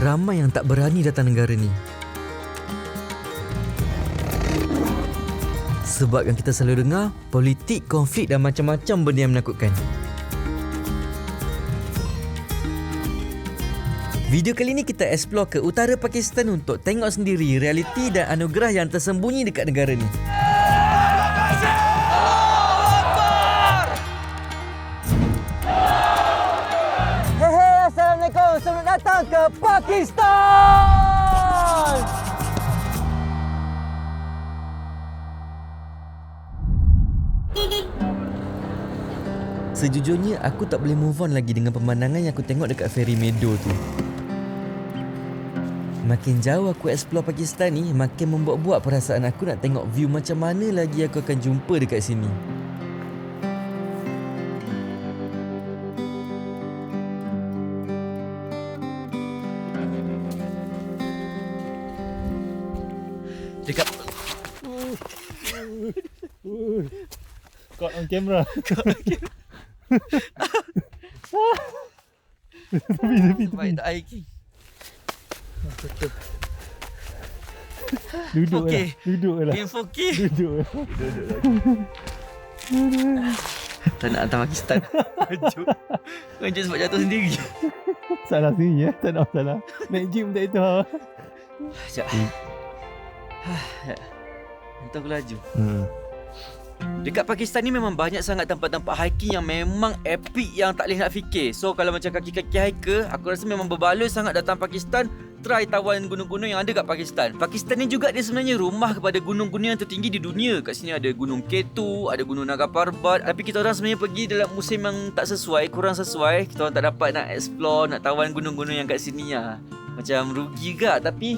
ramai yang tak berani datang negara ni. Sebab yang kita selalu dengar, politik, konflik dan macam-macam benda yang menakutkan. Video kali ni kita explore ke utara Pakistan untuk tengok sendiri realiti dan anugerah yang tersembunyi dekat negara ni. Hey, Assalamualaikum. Selamat datang ke Pakistan. Sejujurnya aku tak boleh move on lagi dengan pemandangan yang aku tengok dekat Ferry Meadow tu. Makin jauh aku explore Pakistan ni, makin membuat-buat perasaan aku nak tengok view macam mana lagi aku akan jumpa dekat sini. Dekat Caught on camera. Tepi. baik tak air King. Duduk Okey. lah. Duduk lah. Info K. Duduk lah. Tak nak hantar Pakistan. Kejut sebab jatuh sendiri. Salah sini ya. Tak nak salah. Naik gym tak itu. Sekejap. Hantar aku laju. Dekat Pakistan ni memang banyak sangat tempat-tempat hiking yang memang epic yang tak boleh nak fikir. So kalau macam kaki-kaki hiker, aku rasa memang berbaloi sangat datang Pakistan, try tawan gunung-gunung yang ada kat Pakistan. Pakistan ni juga dia sebenarnya rumah kepada gunung-gunung yang tertinggi di dunia. Kat sini ada Gunung K2, ada Gunung Naga Parbat. Tapi kita orang sebenarnya pergi dalam musim yang tak sesuai, kurang sesuai. Kita orang tak dapat nak explore, nak tawan gunung-gunung yang kat sini lah. Macam rugi juga tapi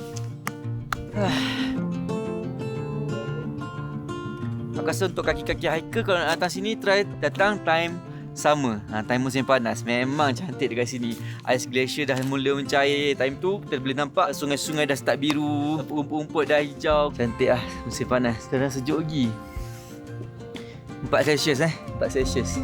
aku rasa untuk kaki-kaki hiker kalau nak datang sini, try datang time summer. Time musim panas. Memang cantik dekat sini. Ais glacier dah mula mencair. Time tu kita boleh nampak sungai-sungai dah start biru, rumput-rumput dah hijau. Cantik lah musim panas. Sekarang sejuk lagi. 4 Celsius 4 Celsius.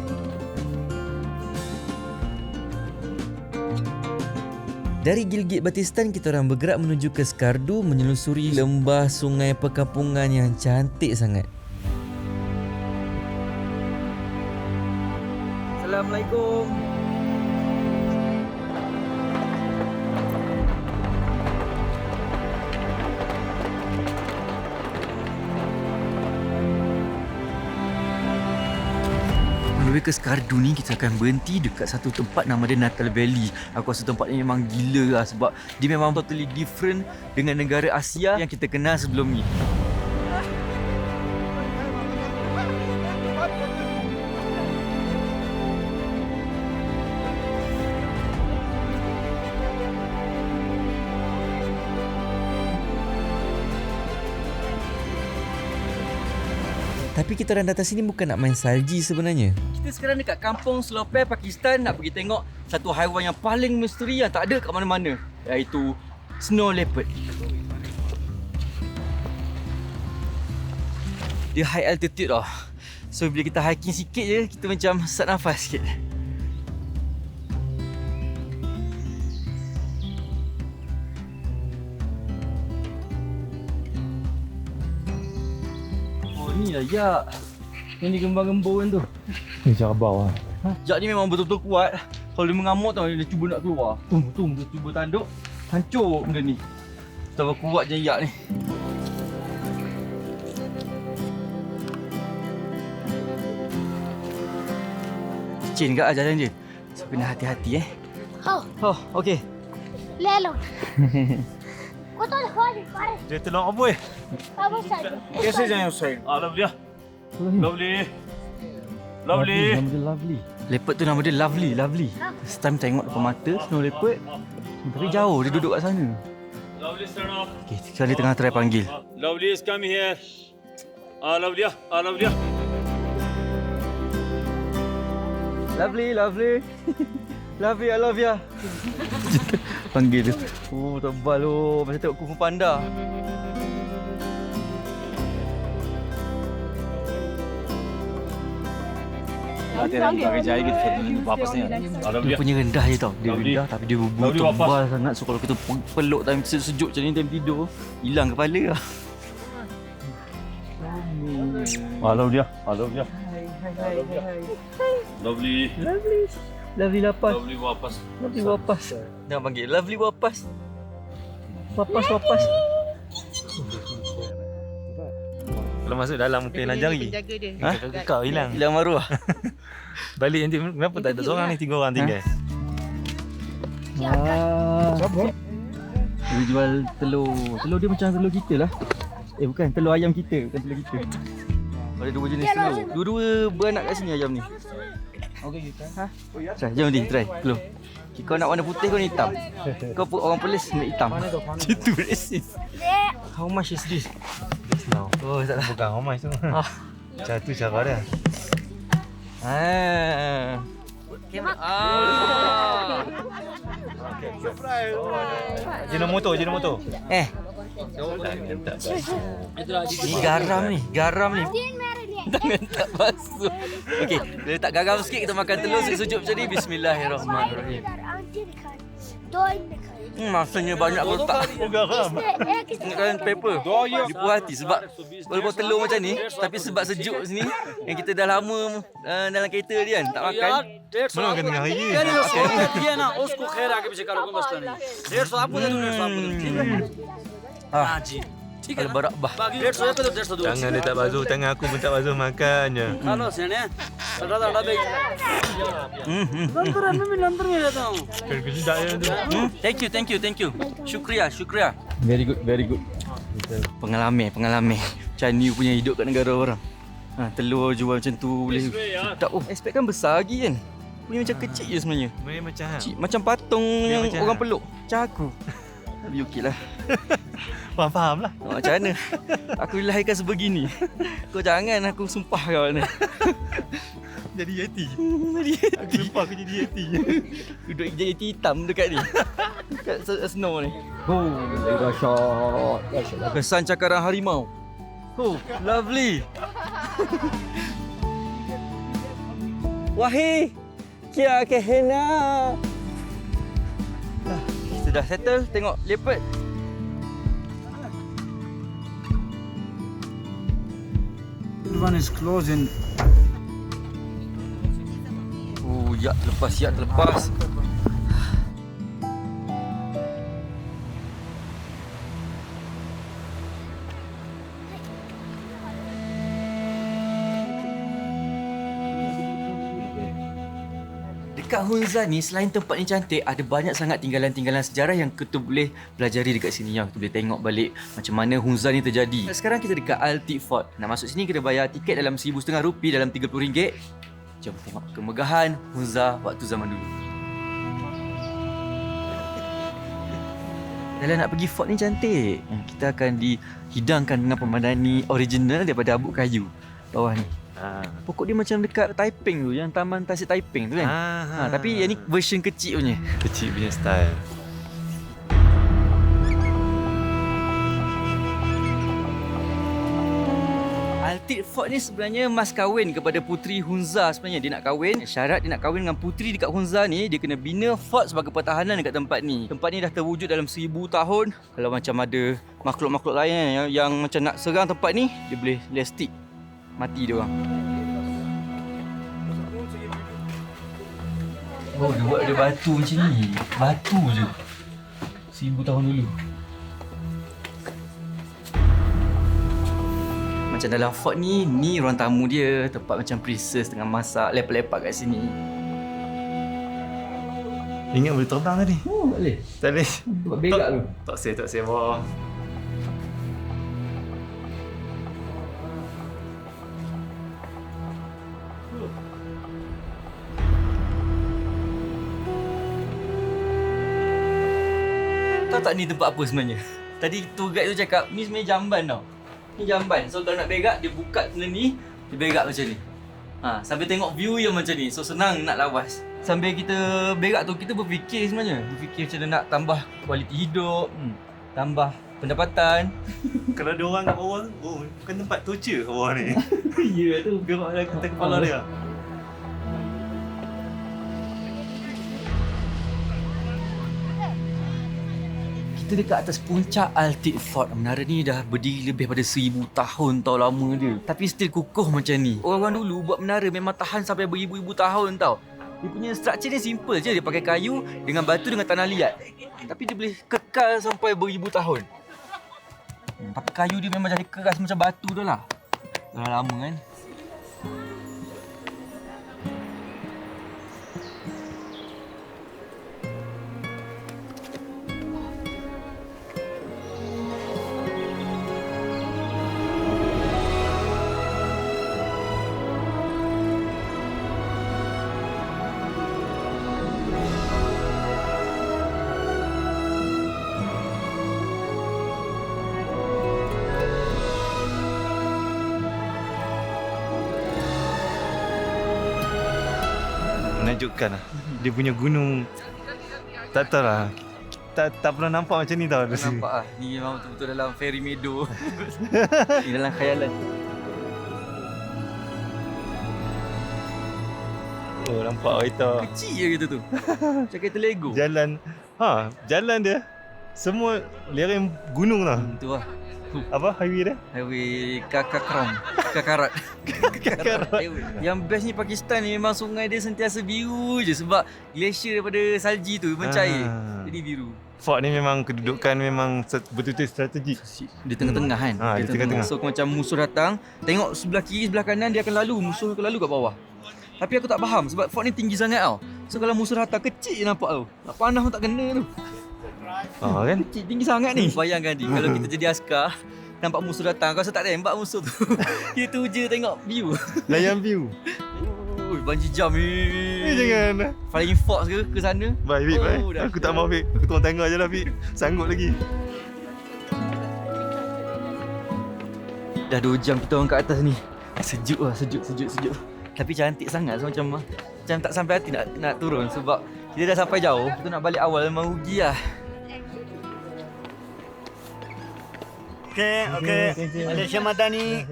Dari Gilgit-Baltistan, kita orang bergerak menuju ke Skardu, menyelusuri lembah sungai perkampungan yang cantik sangat. Assalamualaikum. Melalui ke Skardu ni, kita akan berhenti dekat satu tempat nama dia Natal Valley. Aku rasa tempat ni memang gila lah sebab dia memang totally different dengan negara Asia yang kita kenal sebelum ni. Tapi kita orang datang sini bukan nak main salji sebenarnya. Kita sekarang dekat kampung Slope, Pakistan, nak pergi tengok satu haiwan yang paling misteri yang tak ada kat mana-mana, iaitu snow leopard. Dia high altitude tau. So bila kita hiking sikit je, kita macam sesak nafas sikit. Ni lah Jak. Yang ni gembang-gembor kan tu. Ni cabar lah. Jak ni memang betul-betul kuat. Kalau dia mengamuk tau, dia cuba nak keluar. Dia cuba tanduk. Hancur benda ni. Betapa kuat je Jak ni. Licin kat lah jalan dia. So kena hati-hati Oh, okey. ले लो वो तो हमारी पर Dia tolong apa अब साइड कैसे जाएं उस side lovely lovely Nama dia Lovely. Leopard tu nama dia Lovely. First time tengok depan mata snow leopard. Tapi jauh dia duduk kat sana. Lovely stand up Okey, sekarang dia tengah try panggil. Lovely is come here lovely Lovely. Lovely, I love ya. Panggil dia. Oh, tebal oh. Macam tengok Kung Fu Panda. Latihan pakai jari kita foto dengan wapas ni. Dia punya rendah je tau. Dia rendah tapi dia bubur tebal sangat. So kalau kita peluk time sejuk macam ni time tidur, hilang kepala lah. Halo dia. Lovely. Lovely lapas. Lovely wapas. Lovely wapas. Jangan panggil lovely wapas. Wapas. Kalau masuk dalam mungkin hilang jari. Penjaga dia. Ha? Kau hilang. Hilang maruah. Balik nanti kenapa tak ada seorang ni, 3 orang tinggal. Dia jual telur. Telur dia macam telur kita lah. Bukan, telur ayam kita. Bukan telur kita. Ada 2 jenis telur. Dua-dua beranak kat sini ayam ni. Okey, ha? Try, jom ni try. Telur. Kau nak warna putih, kau ni hitam. Kau pun orang Perlis nak hitam. Itu racist. How much is this? No. Oh, tak lah. Bukan homai tu. Macam tu cara dia. Jinomoto. Ni garam ni. Tangan tak basuh. Okey, kita letak garam sikit, kita makan telur sejuk macam ni. Bismillahirrahmanirrahim. Masanya banyak aku letak. Garam. Dengan pepper. Di puas hati sebab walaupun telur macam ni, tapi sebab sejuk sini yang kita dah lama dalam kereta dia kan tak makan. Mana makan tengah hari? Dia nak उसको खैर आगे पीछे करो कोई मसला नहीं 150 आपको दे दूं 150 आपको दे दूं हाँ जी ठीक है Al-Barakbah. 150 पे तो 150 दो Tangan dia tak basuh, tangan aku pun tak basuh makannya. Hello सेने सड़ा सड़ा दे लंदर में मैं लंदर में रहता हूं Kerja sedap dia tu. Thank you. Syukriya. Very good. Pengalaman. Macam ni punya hidup kat negara orang. Telur jual macam tu boleh sedap. Expect kan besar lagi kan. Punya macam kecil je sebenarnya. Mereka macam Kecil, macam patung yang macam orang peluk. Macam aku. Tapi okey lah. faham lah. Macam mana? Aku dilahirkan sebegini. Kau jangan aku sumpah kau ni. Jadi yeti. Aku lupa aku jadi yeti. Duduk jadi hitam dekat ni. Dekat snow ni. Oh, dahsyat. Kesan cakaran harimau. Oh, lovely. Wahai, kia kehena. Kita dah settle tengok leopard. one is closing Oh, yak terlepas. Dekat Hunza ni, selain tempat ni cantik, ada banyak sangat tinggalan-tinggalan sejarah yang kita boleh pelajari dekat sini. Yang kita boleh tengok balik macam mana Hunza ni terjadi. Sekarang kita dekat Altik Fort. Nak masuk sini kita bayar tiket dalam RM1,500 dalam RM30. Jom tengok kemegahan Hunza waktu zaman dulu. Kalau nak pergi fort ni cantik. Kita akan dihidangkan dengan pemandangan original daripada abuk kayu bawah ni. Pokok dia macam dekat Taiping tu, yang Taman Tasik Taiping tu kan. Tapi yang ni version kecil punya. Kecil punya style. Altik Fort ni sebenarnya mas kahwin kepada Puteri Hunza sebenarnya. Dia nak kahwin. Syarat dia nak kahwin dengan puteri dekat Hunza ni, dia kena bina fort sebagai pertahanan dekat tempat ni. Tempat ni dah terwujud dalam 1000 tahun. Kalau macam ada makhluk-makhluk lain yang macam nak serang tempat ni, dia boleh stick mati dia orang. Oh, dia buat dia batu macam ni. Batu je. 1000 tahun dulu. Macam dalam fort ni ruang tamu dia. Tempat macam princess tengah masak, lepak-lepak kat sini. Ingat boleh terbang tadi? Oh, tak boleh. Tak boleh. Buat berak tu. Tak say bawah. Tahu tak ni tempat apa sebenarnya? Tadi tour guide tu cakap, ni sebenarnya jamban tau. Ni jamban. So kalau nak berak, dia buka benda ni, dia berak macam ni. Sambil tengok view yang macam ni. So senang nak lawas. Sambil kita berak tu, kita berfikir sebenarnya. Berfikir macam mana nak tambah kualiti hidup, tambah pendapatan. Kalau ada orang kat bawah tu, bukan tempat torture kat bawah ni. Ya tu. Gerak dalam kepala dia. Kita dekat atas puncak Altic Fort. Menara ni dah berdiri lebih pada 1000 tahun tau lama dia. Tapi still kukuh macam ni. Orang dulu buat menara memang tahan sampai beribu-ribu tahun tau. Dia punya structure ni simple je. Dia pakai kayu dengan batu dengan tanah liat. Tapi dia boleh kekal sampai beribu tahun. Tapi kayu dia memang jadi keras macam batu tu lah. Dah lama kan. Menakjubkan lah. Dia punya gunung, tak tahu lah. Tak pernah nampak macam ni tau. Nampak lah. Ni memang betul-betul dalam fairy meadow. Ni dalam khayalan. Oh, nampak kereta. Kecil je kereta tu. Macam kereta Lego. Jalan dia semua lereng gunung tau. Tu lah. Apa highway dia? Highway Kakarat. Yang best ni Pakistan ni memang sungai dia sentiasa biru je sebab glacier daripada salji tu mencair. Jadi biru. Fort ni memang kedudukan memang betul-betul strategik. Di tengah-tengah kan. Di tengah-tengah. So macam musuh datang, tengok sebelah kiri sebelah kanan dia akan lalu, musuh akan lalu kat bawah. Tapi aku tak faham sebab fort ni tinggi sangat tau. So kalau musuh datang kecil je nampak tau. Tak panah pun tak kena tu. Kan? Kecil tinggi sangat ni. Bayangkan ni kalau kita jadi askar, nampak musuh datang, kau rasa tak tembak musuh tu. Itu je tengok view. Layan view. Bungee jump ni. Jangan. Flying fox ke sana? Baik, baik. Aku tak mau, Fik. Aku turun tengok je lah, Fik. Sanggup lagi. Dah 2 jam kita orang kat atas ni. Sejuk lah, sejuk. Tapi cantik sangat. So, macam tak sampai hati nak turun sebab kita dah sampai jauh. Kita nak balik awal memang rugi lah. Okay. Malaysia Madani.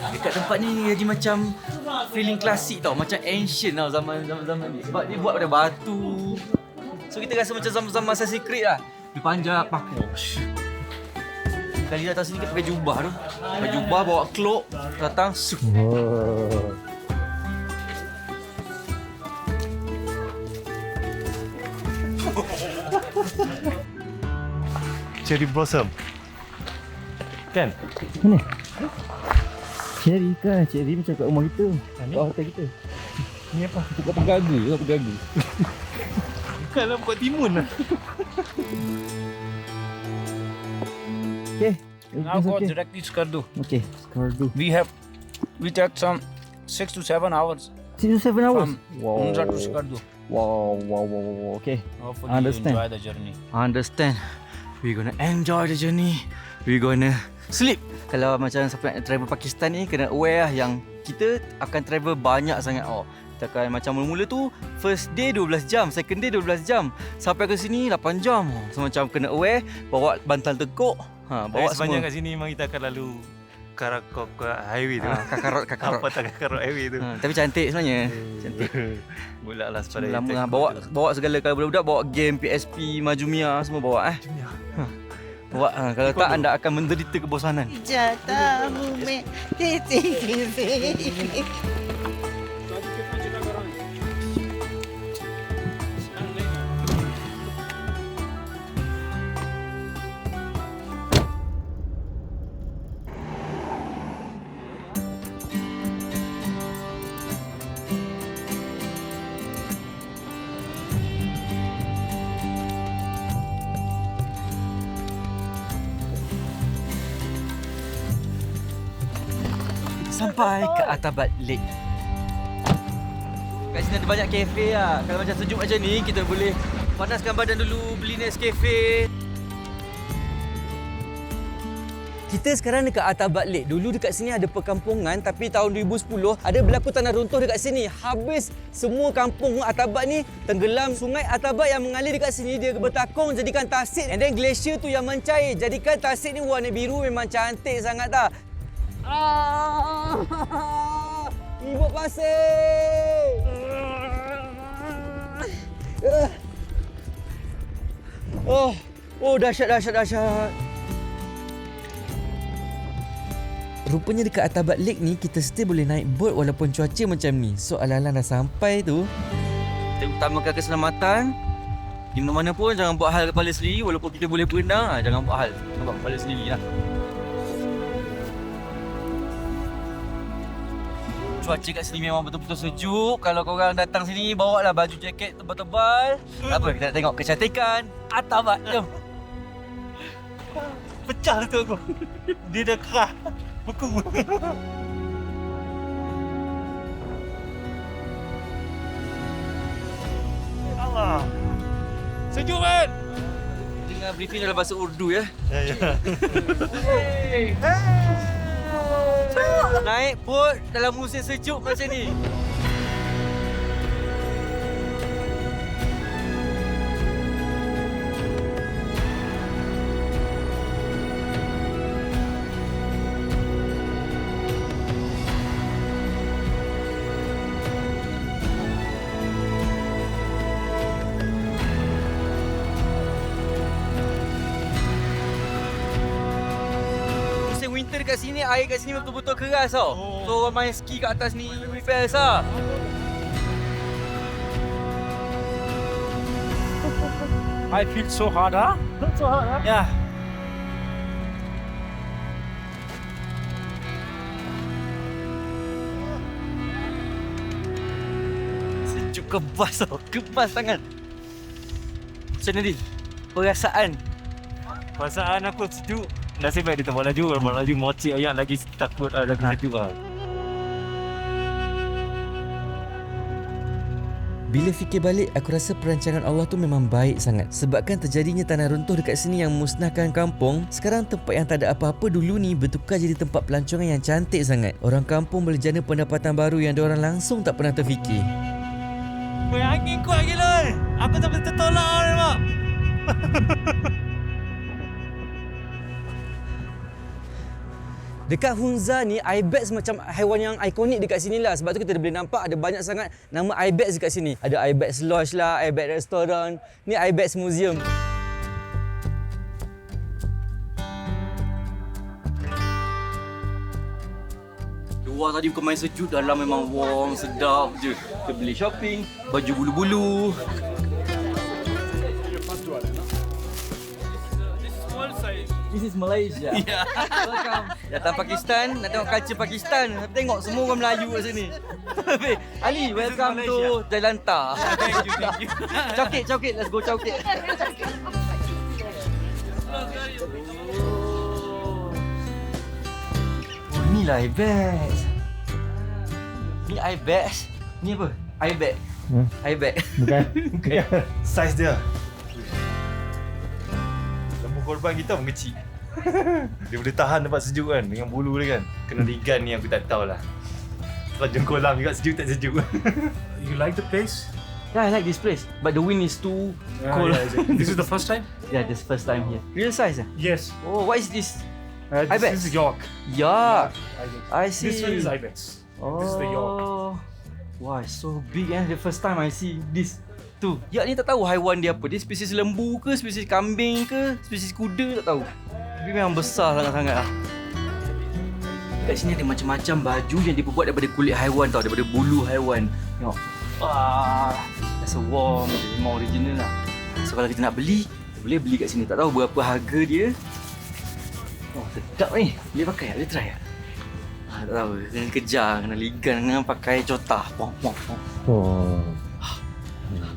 Dekat tempat ni jadi macam feeling klasik tau. Macam ancient tau zaman ni. Sebab dia buat pada batu. So kita rasa macam zaman-zaman Assassin's Creed lah. Dia panjat pakai. Kali datang sini kita pakai jubah tu. Pakai jubah, bawa cloak, datang. Cherry blossom. Kan? Mana? Cherry kan? Cherry macam kat rumah kita. Kat hotel kita. Ni apa? Bukan pegagu. Bukanlah buat timun lah. Okay. Now go directly to Skardu. Okay, Skardu. We take some 6 to 7 hours 6 to 7 hours? from Mundra to Skardu. Wow. Okay. Hopefully Understand. you enjoy the journey. Understand. We're gonna enjoy the journey. We're gonna sleep. Kalau macam siapa nak travel Pakistan ni, kena aware lah yang kita akan travel banyak sangat. Kita akan macam mula-mula tu first day 12 jam, second day 12 jam, sampai ke sini 8 jam. So macam kena aware, bawa bantal tekuk. Bawa sepanjang semua. kat sini memang kita akan lalu Karakok highway tu. Kakarot. Apa tak Kakarot highway tu. Tapi cantik sebenarnya. Cantik. Boleh lah sepada Lama lah. Bawa segala, kalau budak-budak bawa game, PSP, Majumia semua bawa Bawa kalau tak anda akan menderita kebosanan. Jatamu me titik. Sampai ke Atabat Lake. Kat sini ada banyak kafe lah. Kalau macam sejuk macam ni, kita boleh panaskan badan dulu, beli Nescafe. Kita sekarang dekat Atabat Lake. Dulu dekat sini ada perkampungan, tapi tahun 2010 ada berlaku tanah runtuh dekat sini. Habis semua kampung Atabat ni tenggelam. Sungai Atabat yang mengalir dekat sini dia bertakung jadikan tasik. And then glacier tu yang mencair jadikan tasik ni warna biru, memang cantik sangat tak? Ibu pasir. Oh, dahsyat. Rupanya dekat Atabat Lake ni kita still boleh naik boat walaupun cuaca macam ni. So alang-alang dah sampai tu, kita utamakan keselamatan. Di mana-mana pun jangan buat hal kepala sendiri. Walaupun kita boleh berenang, jangan buat hal kepala sendiri lah. Cuaca kat sini memang betul-betul sejuk. Kalau korang datang sini, bawa lah baju jaket tebal-tebal. Tak apa, kita nak tengok kecantikan Atabat. Jom. Pecah tu aku. Dia dah kerah. Beku. Allah. Sejuk kan? Dengar briefing dalam bahasa Urdu ya. Ya. Naik boat dalam musim sejuk macam ni. Winter kat sini, air kat sini betul-betul keras tau. So orang main ski kat atas ni best lah. I feel so hard, huh? So hard, huh? Yeah. Sejuk kebas tau, kebas sangat. Macam mana Din? Perasaan? Perasaan aku sejuk. Nasib baik dia tak buat laju. Kalau buat laju mocik ayat lagi takut ada laju lah. Bila fikir balik, aku rasa perancangan Allah tu memang baik sangat. Sebabkan terjadinya tanah runtuh dekat sini yang musnahkan kampung, sekarang tempat yang tak ada apa-apa dulu ni bertukar jadi tempat pelancongan yang cantik sangat. Orang kampung boleh jana pendapatan baru yang diorang langsung tak pernah terfikir. Weh, angin kuat gila. Aku tak boleh tertolak ni, Mak. Dekat Hunza ni, ibex macam haiwan yang ikonik dekat sini lah. Sebab tu kita boleh nampak ada banyak sangat nama ibex dekat sini. Ada ibex lodge lah, ibex restaurant. Ni ibex museum. Luar tadi bukan main sejuk, dalam memang warm, sedap je. Kita beli shopping, baju bulu-bulu. This is Malaysia. Yeah. Welcome. Datang Pakistan, nak tengok culture Pakistan. Tengok semua orang Melayu kat sini. Ali, welcome to Jailanta. Thank you. Chowkit, let's go Chowkit. Oh, ni lah ibex. Ni ibex. Ni apa? Ibex. Ibex. Bukan. Saiz dia. Lembu korban kita pun kecil. Dia boleh tahan tempat sejuk kan. Dengan bulu dia kan. Kena ligan ni aku tak tahulah. Rajang kolam juga sejuk tak sejuk. You like the place? Yeah, I like this place. But the wind is too cold. This is the first time? Yeah, this first time here. Real size ah? Yes. Oh, what is this? This is York. Yeah. Ibex. I see. This one is Ibex. Oh. This is the York. Wah, it's so big eh. The first time I see this. Tu. Yak ni tak tahu haiwan dia apa. Dia spesies lembu ke, spesies kambing ke, spesies kuda tak tahu. Tapi memang besar sangat-sangat lah. Kat sini ada macam-macam baju yang dibuat daripada kulit haiwan tau, daripada bulu haiwan. Tengok. Wah, rasa warm, memang original lah. So kalau kita nak beli, boleh beli kat sini. Tak tahu berapa harga dia. Oh, sedap ni. Boleh pakai tak? Boleh try tak? Tak tahu. Kena kejar, kena ligan, kena pakai cotah. Pong. Oh.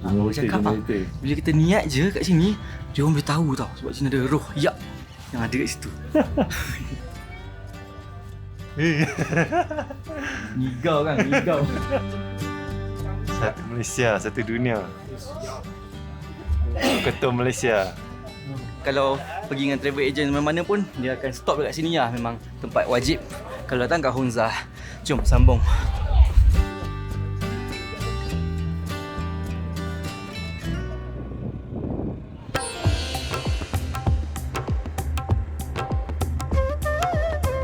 Aku cakap apa? Bila kita niat je kat sini, dia orang boleh tahu tau. Sebab sini ada roh yak yang ada kat situ. Ngigau kan, ngigau. Satu Malaysia, satu dunia. Ketua Malaysia. Kalau pergi dengan travel agent mana-mana pun, dia akan stop dekat sini lah. Memang tempat wajib kalau datang ke Hunza. Jom sambung.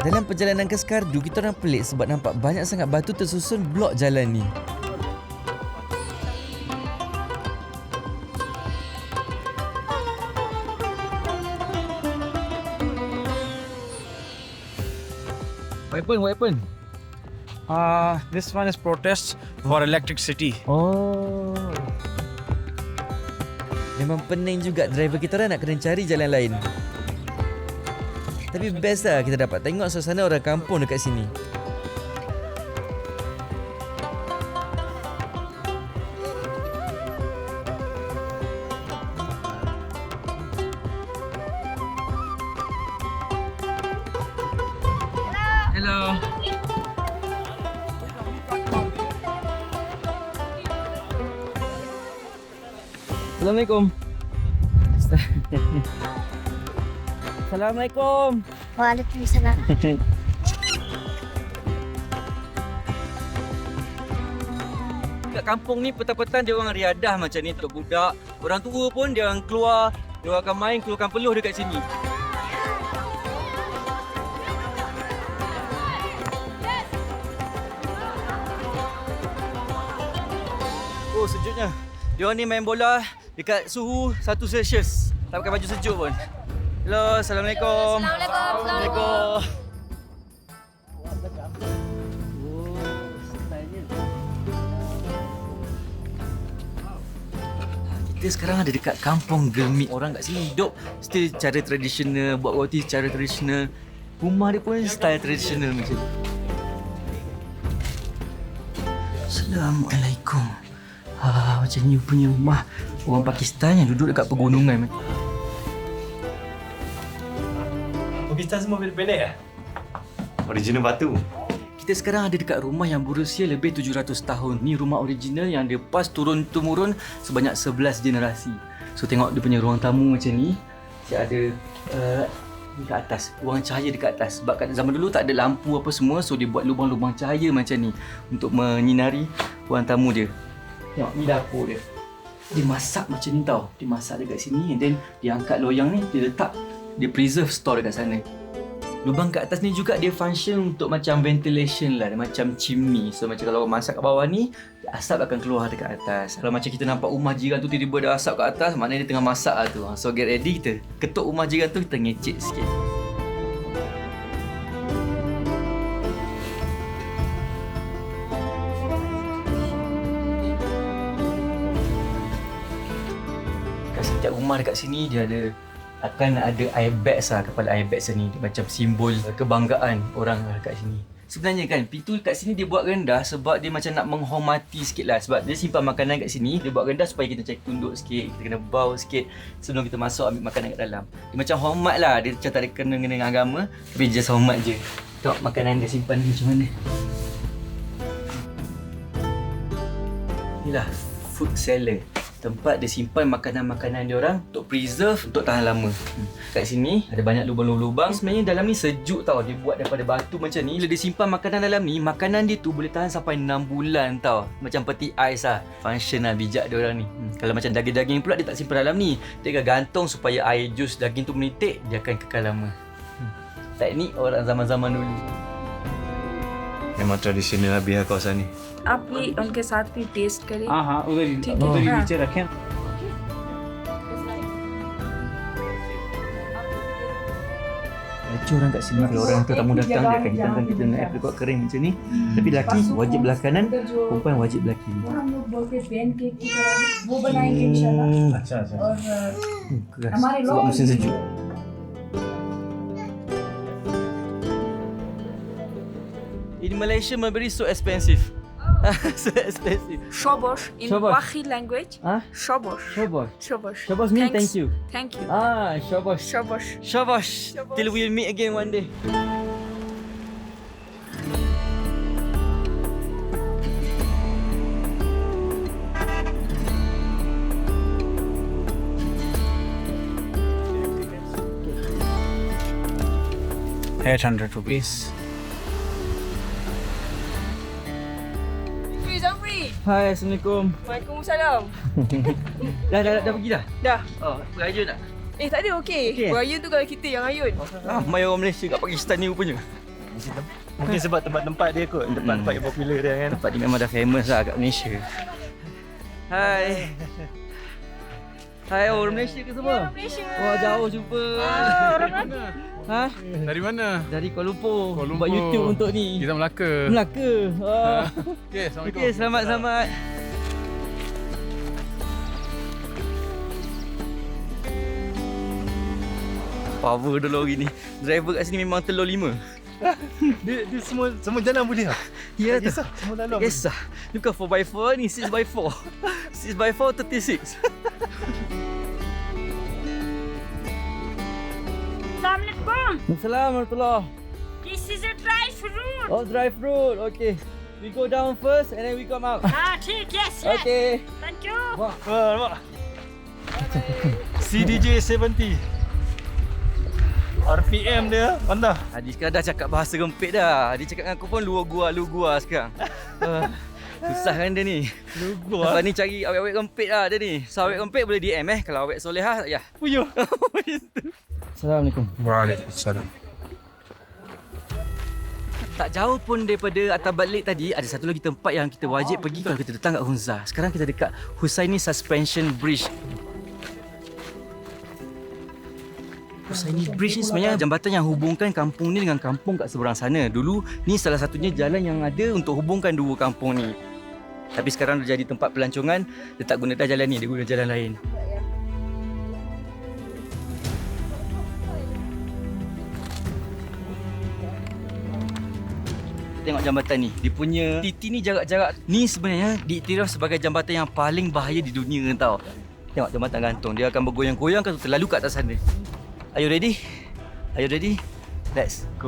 Dalam perjalanan ke Skardu, kita orang pelik sebab nampak banyak sangat batu tersusun blok jalan ni. What happened? This one is protest for electricity. Oh. Memang pening juga driver kita orang nak kena cari jalan lain. Tapi best lah kita dapat tengok suasana orang kampung dekat sini. Hello. Assalamualaikum. Assalamualaikum. Waalaikumsalam. Kat kampung ni petang-petang dia orang riadah macam ni untuk budak. Orang tua pun dia orang keluar, dia orang akan main keluarkan peluh dekat sini. Oh, sejuknya. Dia orang ni main bola dekat suhu 1 Celsius. Tak pakai baju sejuk pun. Hello, Assalamualaikum. Assalamualaikum. Kita sekarang ada dekat kampung Gemik. Orang kat sini hidup still cara tradisional, buat roti secara tradisional. Rumah dia pun style tradisional macam ni. Assalamualaikum. Macam ni punya rumah orang Pakistan yang duduk dekat pegunungan. Pakistan semua pendek-pendek lah. Original batu. Kita sekarang ada dekat rumah yang berusia lebih 700 tahun. Ni rumah original yang dia pas turun-temurun sebanyak 11 generasi. So tengok dia punya ruang tamu macam ni. Dia ada dekat atas, ruang cahaya dekat atas. Sebab kat zaman dulu tak ada lampu apa semua, so dia buat lubang-lubang cahaya macam ni untuk menyinari ruang tamu dia. Tengok ni dapur dia. Dia masak macam ni tau. Dia masak dekat sini and then dia angkat loyang ni, dia letak, dia preserve store dekat sana. Lubang kat atas ni juga dia function untuk macam ventilation lah, dia macam chimney. So macam kalau masak kat bawah ni, asap akan keluar dekat atas. Kalau macam kita nampak rumah jiran tu tiba-tiba ada asap kat atas, maknanya dia tengah masak lah tu. So get ready, kita ketuk rumah jiran tu, kita ngecek sikit. Kat setiap rumah dekat sini dia akan ada airbags lah, kepala airbags ni. Dia macam simbol kebanggaan orang dekat sini. Sebenarnya kan, pintu kat sini dia buat rendah sebab dia macam nak menghormati sikit lah. Sebab dia simpan makanan kat sini, dia buat rendah supaya kita cek tunduk sikit, kita kena bow sikit sebelum kita masuk ambil makanan kat dalam. Dia macam hormat lah, dia macam tak ada kena dengan agama, tapi just hormat je. Tengok makanan dia simpan ni macam mana. Inilah food cellar. Tempat dia simpan makanan-makanan dia orang untuk preserve, untuk tahan lama. Kat sini ada banyak lubang-lubang. Sebenarnya dalam ni sejuk tau. Dia buat daripada batu macam ni. Bila dia simpan makanan dalam ni, makanan dia tu boleh tahan sampai 6 bulan tau. Macam peti ais lah. Function lah bijak dia orang ni. Kalau macam daging-daging pula dia tak simpan dalam ni. Dia akan gantung supaya air jus daging tu menitik, dia akan kekal lama. Teknik orang zaman-zaman dulu. Memang tradisional habis lah kawasan ni. आप भी उनके साथ भी टेस्ट करें। हाँ उधर ठीक है, ही हाँ। नीचे रखें। Macam orang kat sini, kalau orang tetamu datang, dia akan hidangkan kita dengan air pelekot kering macam ni. Tapi lelaki wajib belah kanan, perempuan wajib belah kiri. हम लोग बोलते पैनकेक की तरह वो बनाएंगे इंशाल्लाह। अच्छा अच्छा. और Keras हमारे sebab लोग musim sejuk. In Malaysia, Mulberry so expensive. So expensive. shobosh in Shobosh. Wakhi language. Huh? Shobosh. Shobosh. Shobosh. Shobosh means Thanks. thank you. Thank you. Shobosh. Shobosh. Shabash. Shabash. Till we'll meet again one day. ₹800. Free, Zamri. Hai, Assalamualaikum. Waalaikumsalam. Dah pergi dah? Dah. Oh, beraya nak? Tak ada okey. Okey. Berayun tu kalau kita yang ayun. Mai orang Malaysia kat Pakistan ni rupanya. Mungkin sebab tempat-tempat dia kot. Tempat-tempat yang popular dia kan. Tempat ni memang dah famous lah kat Malaysia. Hai. Hai, orang Malaysia ke semua? Malaysia. Wah, jauh jumpa. Orang mana? Ha? Dari mana? Dari Kuala Lumpur. Kuala Buat Lumpur. YouTube untuk ni. Kita Melaka. Melaka. Wah. Okey, Assalamualaikum. Okey, selamat-selamat. Power dulu hari ni. Driver kat sini memang telur 5. Dia semua jalan boleh lah. Ya Tak tu. kisah, semua lalu Tak kisah. Ni bukan 4x4 ni, 6x4. 6x4 36. Assalamualaikum. Assalamualaikum warahmatullahi. This is a drive route. Oh, drive road. Okay. We go down first and then we come out. ठीक, yes, yes. Okay. Thank you. Wah, nampak? CDJ 70. RPM dia mantap. Adi sekarang dah cakap bahasa rempit dah. Dia cakap dengan aku pun lu gua sekarang. Susah kan dia ni. Lu gua. Lepas ni cari awet-awet rempit lah dia ni. So awet rempit boleh DM Kalau awet solehah, ya. Puyo. Assalamualaikum. Waalaikumsalam. Tak jauh pun daripada atas balik tadi, ada satu lagi tempat yang kita wajib pergi kalau kita datang kat Hunza. Sekarang kita dekat Husaini Suspension Bridge. Husaini Bridge ni sebenarnya jambatan yang hubungkan kampung ni dengan kampung kat seberang sana. Dulu ni salah satunya jalan yang ada untuk hubungkan dua kampung ni. Tapi sekarang dah jadi tempat pelancongan, dia tak guna dah jalan ni, dia guna jalan lain. Tengok jambatan ni. Dia punya titi ni jarak-jarak ni sebenarnya diiktiraf sebagai jambatan yang paling bahaya di dunia tau. Tengok jambatan gantung. Dia akan bergoyang-goyang kalau terlalu kat atas sana. Are you ready? Are you ready? Let's go.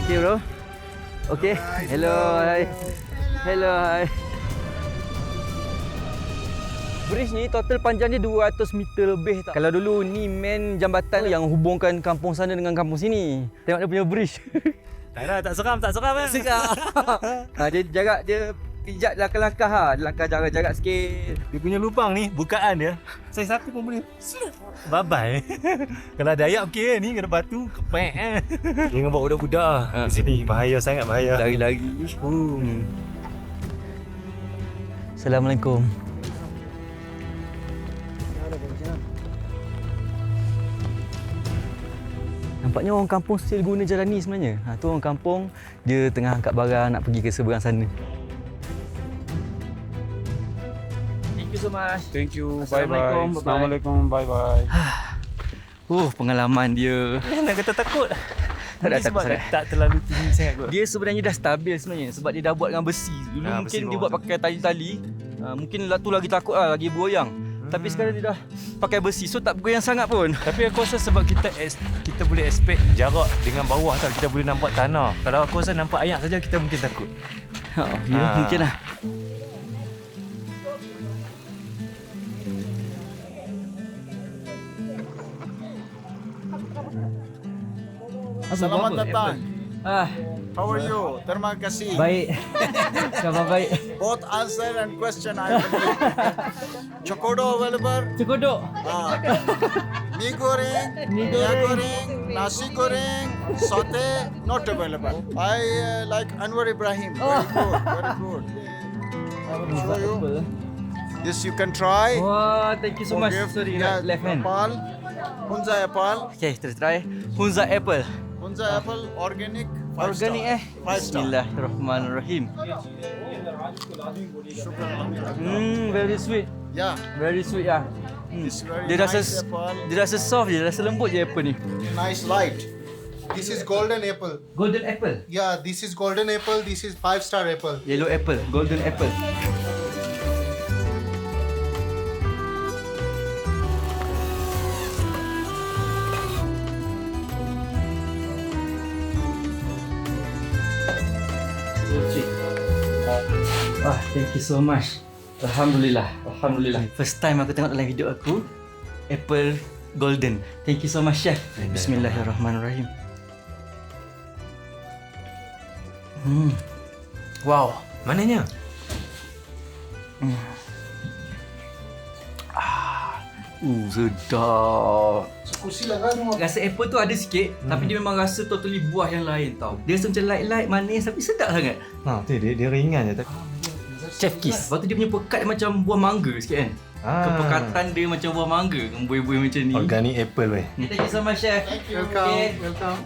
Okay bro. Okay. Hello, hi. Hello, hi. Bridge ni total panjang dia 200 meter lebih tak. Kalau dulu ni main jambatan yang hubungkan kampung sana dengan kampung sini. Tengok dia punya bridge. Tak ada, tak seram kan? Segar. Dia jarak dia pijak langkah-langkah ha. Langkah jarak-jarak sikit. Dia punya lubang ni, bukaan dia. Saya sapi pun boleh. Bye-bye. Kalau ada ayat okey ni, kena batu, kepek Jangan bawa budak-budak di sini. Bahaya sangat, bahaya. Lari-lari. Assalamualaikum. Nampaknya orang kampung still guna jalan ni sebenarnya. Tu orang kampung, dia tengah angkat barang nak pergi ke seberang sana. Thank you so much. Thank you. Assalamualaikum. Bye-bye. Assalamualaikum. Bye-bye. Pengalaman dia. Jangan kata takut. Tak ada Mungkin sebab takut sangat. tak terlalu tinggi sangat kot. Dia sebenarnya dah stabil sebenarnya sebab dia dah buat dengan besi. Dulu besi mungkin dia bawah buat tu. pakai tali-tali. Mungkin tu lagi takut lah, lagi bergoyang. Tapi sekarang dia dah pakai besi, so tak bergoyang sangat pun. Tapi aku rasa sebab kita boleh expect jarak dengan bawah tau, kita boleh nampak tanah. Kalau aku rasa nampak ayak saja kita mungkin takut. Mungkin lah. Selamat datang. How are you? Terima kasih. Baik. Khabar baik. Both answer and question I will give. Chokodo available? Cekodok. Mee goreng, Mee mia goreng. goreng, nasi goreng, saute not available. I like Anwar Ibrahim. Very good, very good. I will show you. This you can try. Wah, thank you so much. Sorry, Yeah, left hand. Apple, Hunza apple, Okay, kita try. Hunza apple. Hunza apple, organic. Five Organic star. 5 star. Bismillahirrahmanirrahim. Shukran. Very sweet. Yeah, Very sweet ya. this very Dia rasa nice apple. dia rasa soft je, rasa lembut je apple ni. Nice light. This is golden apple. Golden apple. Yeah, this is golden apple. This is 5-star apple. Yellow apple, golden apple. Thank you so much. Alhamdulillah. First time aku tengok dalam video aku, apple golden. Thank you so much, chef. Bismillahirrahmanirrahim. Wow. Mananya? Sedap. Rasa apple tu ada sikit tapi dia memang rasa totally buah yang lain tau. Dia rasa macam light-light, manis tapi sedap sangat. Tu dia ringan je tapi. Chef Kiss. Lepas tu dia punya pekat macam buah mangga sikit kan. Kepekatan dia macam buah mangga, buih-buih macam ni. Organic apple weh. Thank you so much, Chef. Welcome. Okay. Welcome.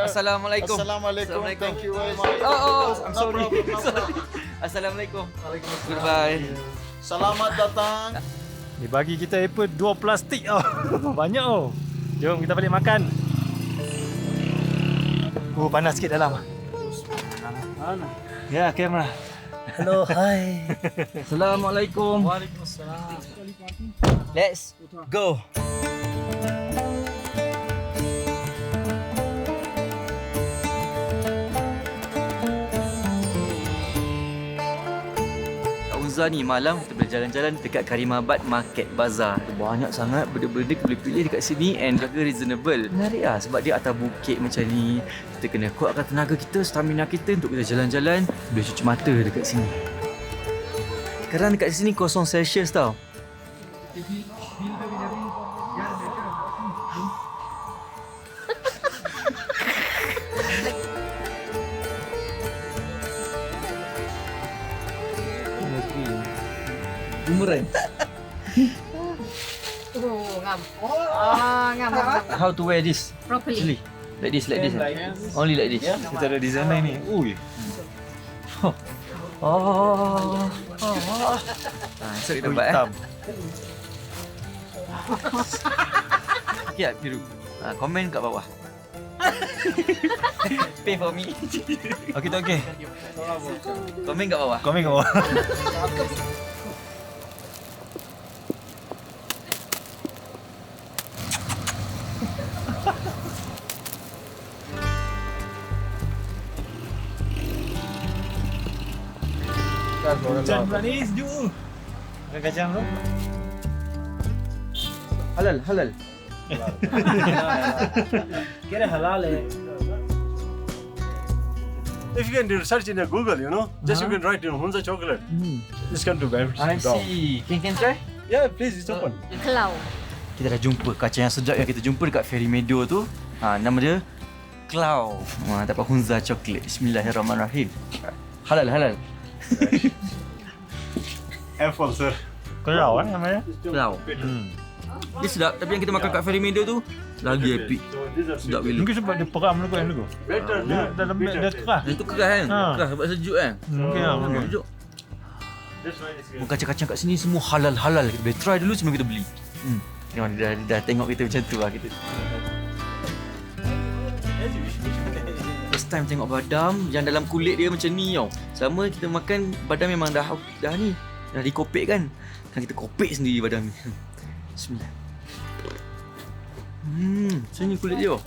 Assalamualaikum. Assalamualaikum. Thank you very much. I'm sorry. No problem. Sorry. Assalamualaikum. Goodbye. Selamat datang. Dia bagi kita apple 2 plastik tau. Banyak tau. Jom kita balik makan. Panas sikit dalam. Ya, kamera. Hello, hi. Assalamualaikum. Waalaikumsalam. Let's go. Unza ni malam kita boleh jalan-jalan dekat Karimabad Market Bazaar. Banyak sangat benda-benda kita boleh pilih dekat sini and juga reasonable. Menarik lah sebab dia atas bukit macam ni. Kita kena kuatkan tenaga kita, stamina kita untuk kita jalan-jalan. Boleh cuci mata dekat sini. Sekarang dekat sini 0 Celsius tau. Bumerang. Ngam. How to wear this? Properly. Like this. Only like this. Kita ada design lain ni. Ui. So kita dapat Hitam. Okay tak biru? Komen kat bawah. Pay for me. Okey tak okey. Komen kat bawah. Komen kat bawah. Hujan pula ni, sejuk. Makan kacang tu. Halal. Kira halal eh. If you can do search in the Google, you know, just you can write in Hunza chocolate. This can do benefits. I see. Can try? Yeah, please, it's open. Kelau. Kita dah jumpa kacang yang sedap yang kita jumpa dekat Ferry Meadow tu. Nama dia Cloud. Dapat Hunza chocolate. Bismillahirrahmanirrahim. Halal. Apple, sir. Kelau namanya. Cloud. Dia sedap tapi yang kita makan kat Ferry Meadow tu lagi epic. Sedap gila. Mungkin sebab dia peram dulu kan dulu. Dia dah lembut, dah keras. Yang tu keras kan? Keras sebab sejuk kan? Mungkin lah, mungkin. Sejuk. Kacang-kacang kat sini semua halal. Kita boleh try dulu sebelum kita beli. Tengok dia dah tengok kita macam tu lah kita. First time tengok badam yang dalam kulit dia macam ni tau. Selama kita makan badam memang dah ni. Dah dikopek kan. Kan kita kopek sendiri badam ni. Bismillah. Macam ni kulit dia.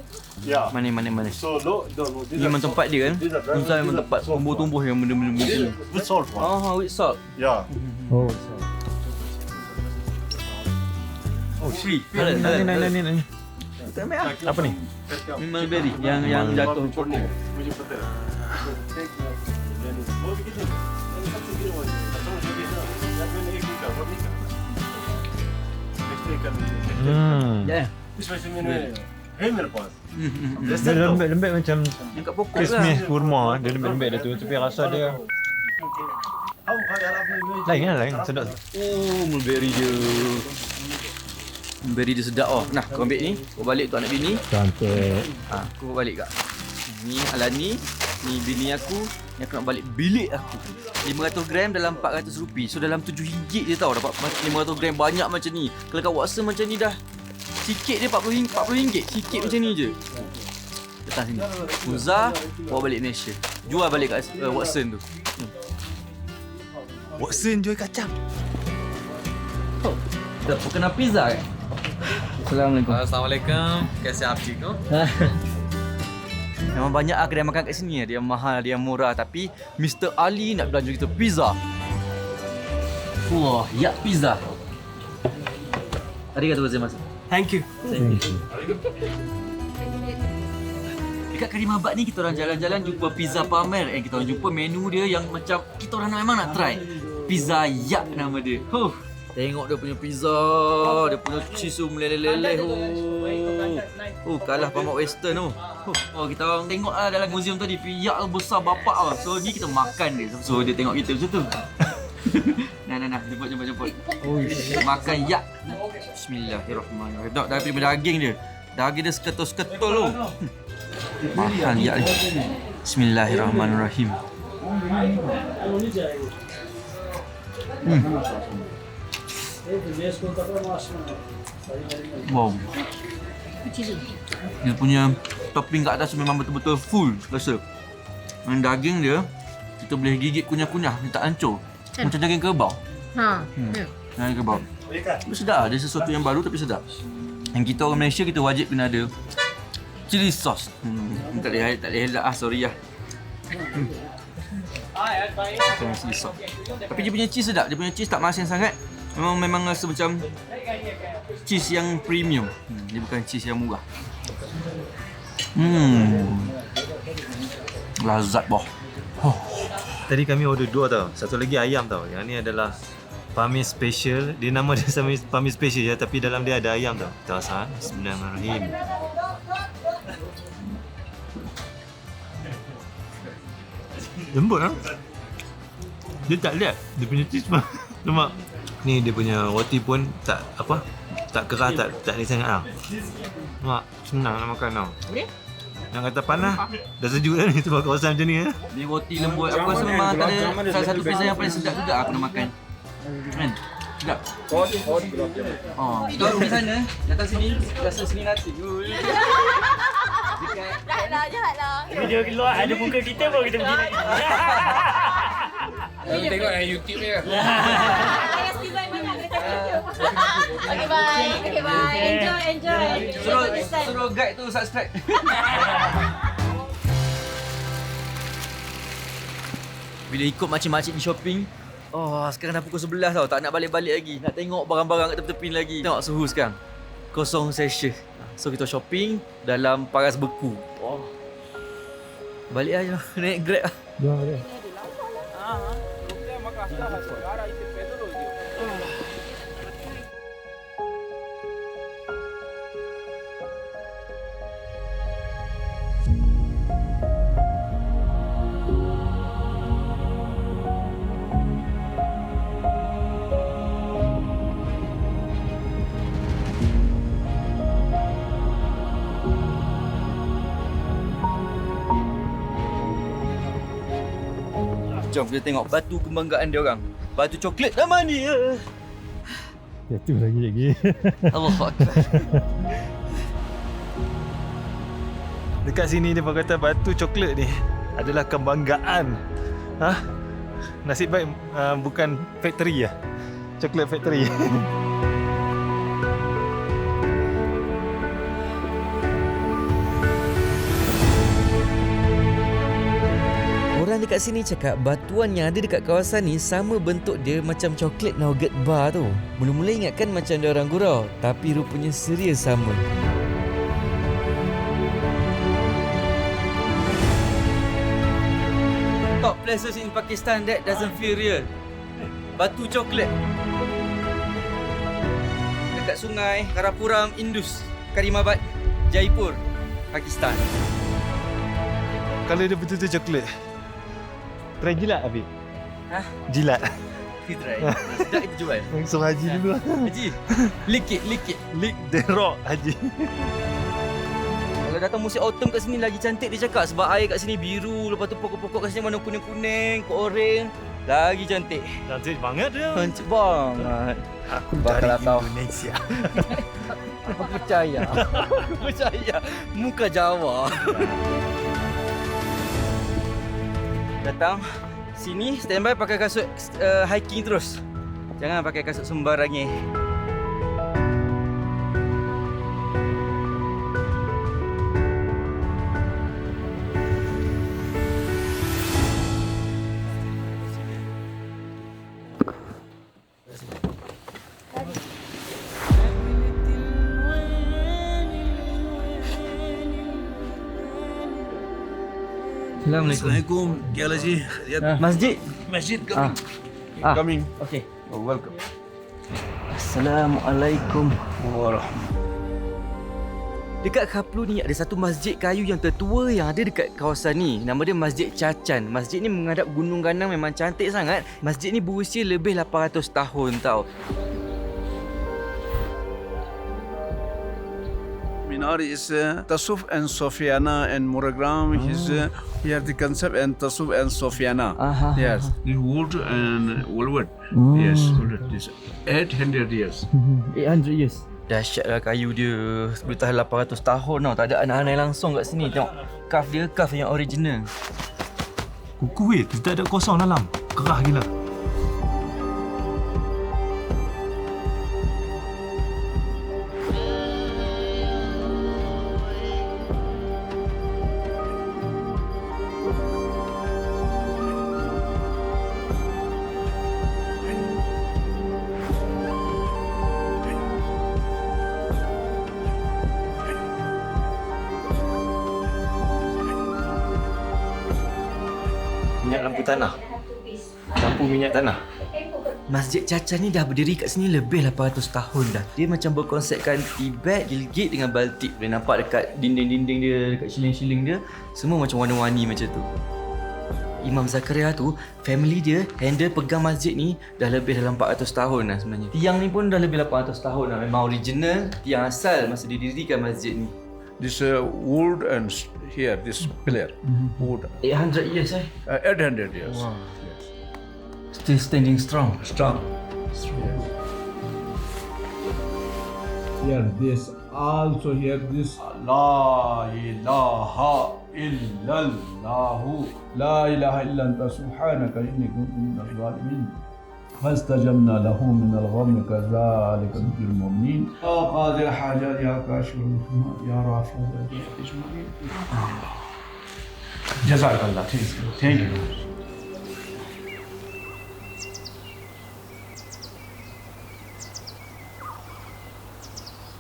Yeah. Mana. So low, Ni memang tempat dia kan. Hunza memang tempat tumbuh-tumbuh yang benda-benda macam ni. with salt. With salt. Yeah. Oh, Free. Ni. Kita ambil lah. Apa ni? Ni mulberry yang jatuh pokok. Ya. Dia lembut macam Yang kat pokok kismis lah. kurma. Dia lembut dah tu tapi rasa dia lain. Sedap. Mulberry dia. Mulberry dia sedap Nah, kau ambil ni. Kau balik tu anak bini. cantik. Kau balik kak. Ni Alani. Ni bini aku. Ni aku nak balik bilik aku. 500 gram dalam RM400. So dalam RM7 je tau dapat 500 gram banyak macam ni. Kalau kat Watson macam ni dah sikit dia RM40. Sikit macam ni je. Datang sini. Hunza bawa balik Malaysia. Jual balik kat Watson tu. Watson jual kacang. Dah kena pizza kan? Assalamualaikum. Assalamualaikum. कैसे आप ठीक हो? Memang banyak kedai makan kat sini. Dia mahal, dia murah. Tapi Mr. Ali nak belanja kita pizza. Wah, ya pizza. Arigatou gozaimasu. Thank you. Dekat Karimabat ni kita orang jalan-jalan jumpa pizza pamer, kita orang jumpa menu dia yang macam kita orang memang nak try. Pizza Yak nama dia. Tengok dia punya pizza, dia punya cheese tu meleleh-leleh. Kalah Pamak Western tu. Kita orang tengok lah dalam museum tadi, Yak besar bapak lah. So ni kita makan dia. So dia tengok kita macam tu. Nah, jemput. Makan Yak. Bismillahirrahmanirrahim. Dah pilih daging dia. Daging dia seketul-seketul tu. Makan Yak ni. Bismillahirrahmanirrahim. Wow. Dia punya topping kat atas memang betul-betul full rasa. Dan daging dia kita boleh gigit kunyah-kunyah, dia tak hancur. Macam daging kerbau. Daging kerbau. Tapi sedap, dia sesuatu yang baru tapi sedap. Yang kita orang Malaysia kita wajib kena ada chili sauce. Tak boleh elak sorry lah. Chili sauce. Tapi dia punya cheese sedap, dia punya cheese tak masin sangat. Memang rasa macam cheese yang premium. Dia bukan cheese yang murah. Lazat boh. Tadi kami order 2 tau. Satu lagi ayam tau. Yang ni adalah Pamis Special. Dia nama dia Pamis Special je, tapi dalam dia ada ayam tau. Kita rasa. Bismillahirrahmanirrahim. Lembut lah. Dia tak lihat. Dia punya cheese pun. Nampak? Ni dia punya roti pun tak keras, tak ni sangat lah. Nampak? Senang nak makan tau. Yang kata panas, dah sejuk dah ni sebab kawasan macam ni. Ni roti lembut. Aku rasa memang antara salah satu pizza yang paling sedap juga aku nak makan. Kan? Sedap. Kita pergi sana, datang sini, rasa sini nanti. Jahatlah. Video keluar ada muka kita pun kita pergi lagi. Lalu tengok yang YouTube dia. Okay, bye. Enjoy. Suruh guide tu subscribe. Bila ikut makcik-makcik di shopping, sekarang dah pukul 11 tau. Tak nak balik-balik lagi. Nak tengok barang-barang kat tepi-tepi lagi. Tengok suhu sekarang. Kosong session. So kita shopping dalam paras beku. Balik aja naik Grab lah. Jom kita tengok batu kebanggaan dia orang. Batu coklat nama dia. Jatuh lagi. Allahu Akbar. Dekat sini dia kata batu coklat ni adalah kebanggaan. Nasib baik bukan factory lah. Coklat factory. Orang dekat sini cakap batuan yang ada dekat kawasan ni sama bentuk dia macam coklat nougat bar tu. Mula-mula ingatkan macam ada orang gurau, tapi rupanya serius sama. Top places in Pakistan that doesn't feel real. Batu coklat. Dekat sungai Karapuram, Indus, Karimabad, Jaipur, Pakistan. Kalau dia betul-betul coklat, try jilat Habib. Jilat. Kita try. Sedap kita jual. Langsung Haji dulu lah. Haji, lick the rock Haji. Kalau datang musim autumn kat sini lagi cantik dia cakap. Sebab air kat sini biru, lepas tu pokok-pokok kat sini warna kuning-kuning, oren. Lagi cantik. Cantik banget dia. Cantik banget. Aku dari Indonesia. Aku percaya. Aku percaya. Muka Jawa. Datang sini, standby pakai kasut hiking terus. Jangan pakai kasut sembarangnya. Assalamualaikum. क्या हाल है जी? Masjid. Masjid Coming. Okey. Oh, welcome. Assalamualaikum. Dekat Kaplu ni ada satu masjid kayu yang tertua yang ada dekat kawasan ni. Nama dia Masjid Cacan. Masjid ni menghadap Gunung Ganang, memang cantik sangat. Masjid ni berusia lebih 800 tahun tau. Minar is Tasawuf and Sofiana and Muragram. We have the concept and Tasawuf and Sofiana. Yes. The wood and woolwood. Yes, woolwood. This 800 years. 800 years. Dahsyatlah kayu dia. Boleh tahan 800 tahun tau. Tak ada aneh-aneh langsung kat sini. Tengok. Carve dia, carve yang original. Kuih tu tak ada kosong dalam. Kerah gila. Minyak lampu tanah. Lampu minyak tanah. Masjid Cacan ni dah berdiri kat sini lebih 800 tahun dah. Dia macam berkonsepkan Tibet, Gilgit dengan Baltik. Boleh nampak dekat dinding-dinding dia, dekat shilling-shilling dia, semua macam warna-warni macam tu. Imam Zakaria tu, family dia handle pegang masjid ni dah lebih dalam 400 tahun dah sebenarnya. Tiang ni pun dah lebih 800 tahun dah. Memang original, tiang asal masa didirikan masjid ni. This wood and here this pillar. Wood. 800 years 800 years. Wow. Still standing strong. Strong. Here this also here this La ilaha illallahu La ilaha illa anta subhanaka inni kuntu minaz zalimin فاستجبنا له من الغم كذلك نجزي المؤمنين يا قاضي الحاجات يا كاشف الهموم يا رافع البديع اجمعين جزاك الله thank you.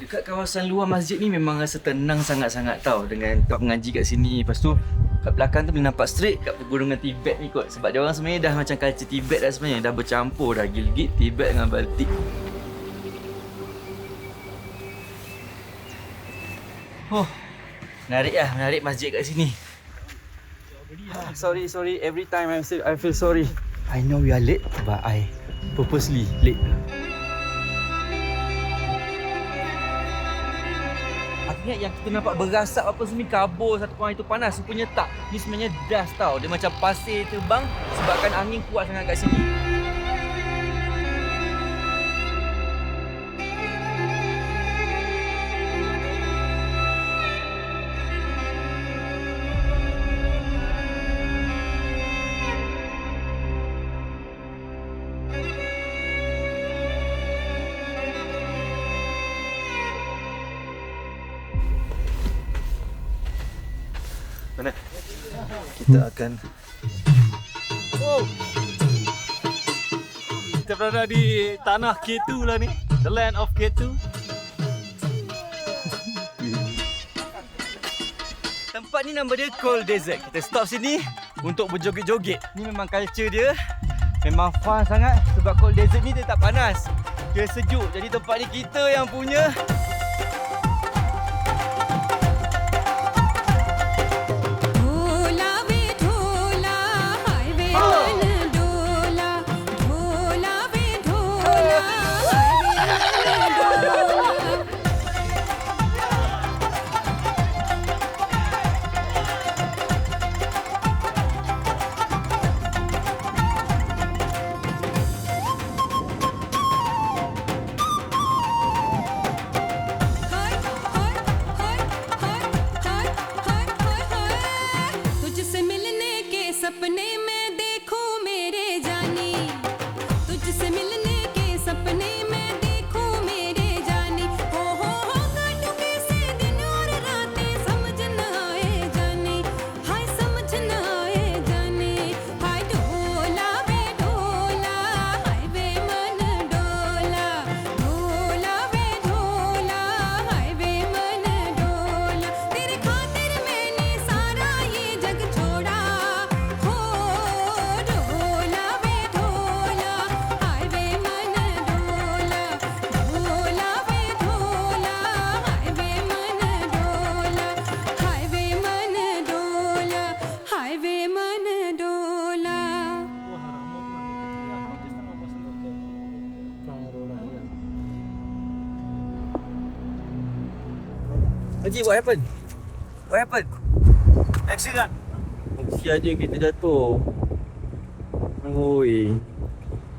Dekat kawasan luar masjid ni memang rasa tenang sangat-sangat tau dengan tempat mengaji kat sini. Lepas tu kat belakang tu boleh nampak straight kat pegunungan Tibet ni kot. Sebab dia orang sebenarnya dah macam culture Tibet dah sebenarnya. Dah bercampur dah Gilgit, Tibet dengan Baltik. Oh, menarik masjid kat sini. Sorry. Every time I feel sorry. I know we are late but I purposely late. Ingat yang kita nampak berasap apa semua kabur satu orang itu panas, rupanya tak. Ni sebenarnya dust tau. Dia macam pasir terbang sebabkan angin kuat sangat kat sini. Mana? Kita akan Kita berada di tanah K2 lah ni. The land of K2. Tempat ni nama dia Cold Desert. Kita stop sini untuk berjoget-joget. Ni memang culture dia. Memang fun sangat sebab Cold Desert ni dia tak panas. Dia sejuk. Jadi tempat ni kita yang punya. छोड़ा Haji, what happened? What happened? Accident. Aja kita jatuh. Oi.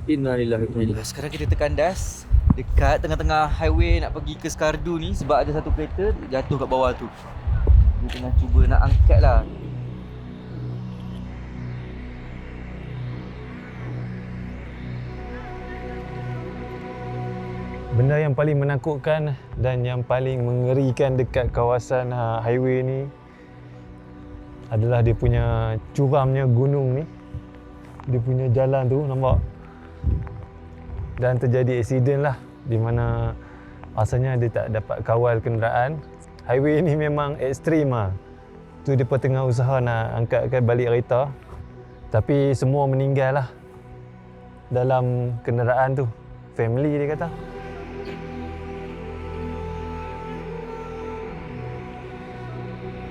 Innalillahi wa inna ilaihi raji'un. Sekarang kita terkandas dekat tengah-tengah highway nak pergi ke Skardu ni sebab ada satu kereta jatuh kat bawah tu. Dia tengah cuba nak angkat lah. Benda yang paling menakutkan dan yang paling mengerikan dekat kawasan highway ni adalah dia punya curamnya gunung ni. Dia punya jalan tu nampak. Dan terjadi aksiden lah di mana asalnya dia tak dapat kawal kenderaan. Highway ni memang ekstrim lah. Tu dia pun tengah usaha nak angkatkan balik kereta. Tapi semua meninggal lah dalam kenderaan tu. Family dia kata.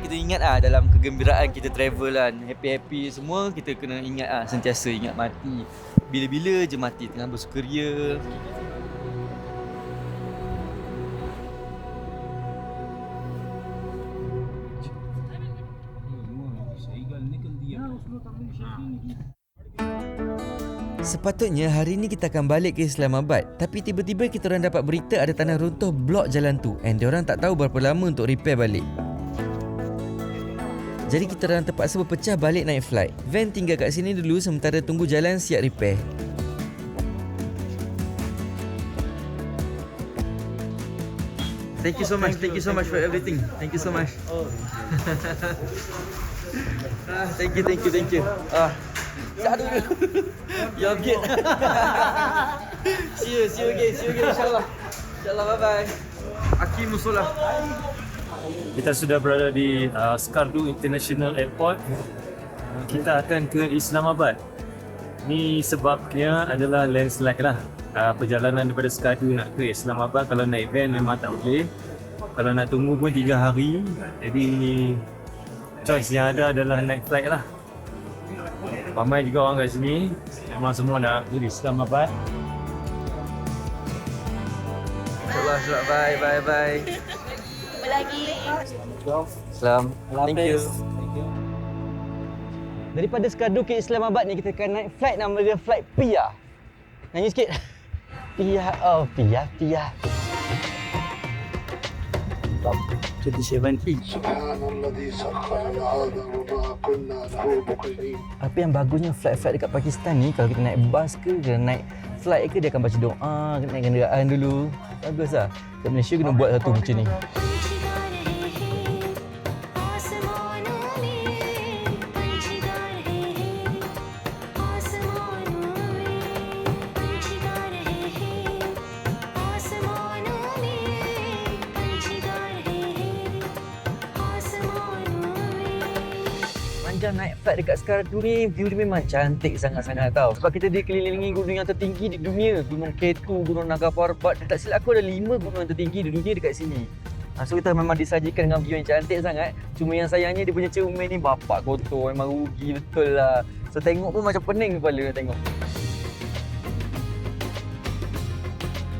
Kita ingat dalam kegembiraan kita travel kan, happy-happy semua kita kena ingat sentiasa ingat mati. Bila-bila je mati tengah bersukaria. Sepatutnya hari ni kita akan balik ke Islamabad, tapi tiba-tiba kita orang dapat berita ada tanah runtuh blok jalan tu and diorang tak tahu berapa lama untuk repair balik. Jadi kita orang terpaksa berpecah balik naik flight. Van tinggal kat sini dulu sementara tunggu jalan siap repair. Thank you so much for everything. Thank you so much. Thank you. Satu dulu. You're good. See you again insyaAllah. Bye bye. Aki Musola. Kita sudah berada di Skardu International Airport. Kita akan ke Islamabad. Ni sebabnya adalah landslide lah. Perjalanan daripada Skardu nak ke Islamabad kalau naik van memang tak boleh. Kalau nak tunggu pun 3 hari. Jadi choice yang ada adalah naik flight lah. Ramai juga orang kat sini. Memang semua nak ke Islamabad. InsyaAllah. Bye. Jumpa lagi. Salam. Thank you. Daripada Skardu ke Islamabad ni kita akan naik flight nama dia flight Pia. Nyanyi sikit. Pia. 27 inch. Apa yang bagusnya flight-flight dekat Pakistan ni, kalau kita naik bas ke naik flight ke dia akan baca doa, kena naik kenderaan dulu. Bagus lah. Kat Malaysia kena buat satu macam ni. Naik flight dekat Skardu ni, view dia memang cantik sangat-sangat tau. Sebab kita dikelilingi gunung yang tertinggi di dunia. Gunung K2, Gunung Naga Parbat. Tak silap aku ada 5 gunung yang tertinggi di dunia dekat sini. So kita memang disajikan dengan view yang cantik sangat. Cuma yang sayangnya dia punya cermin ni bapak kotor. Memang rugi betul lah. So tengok pun macam pening kepala nak tengok.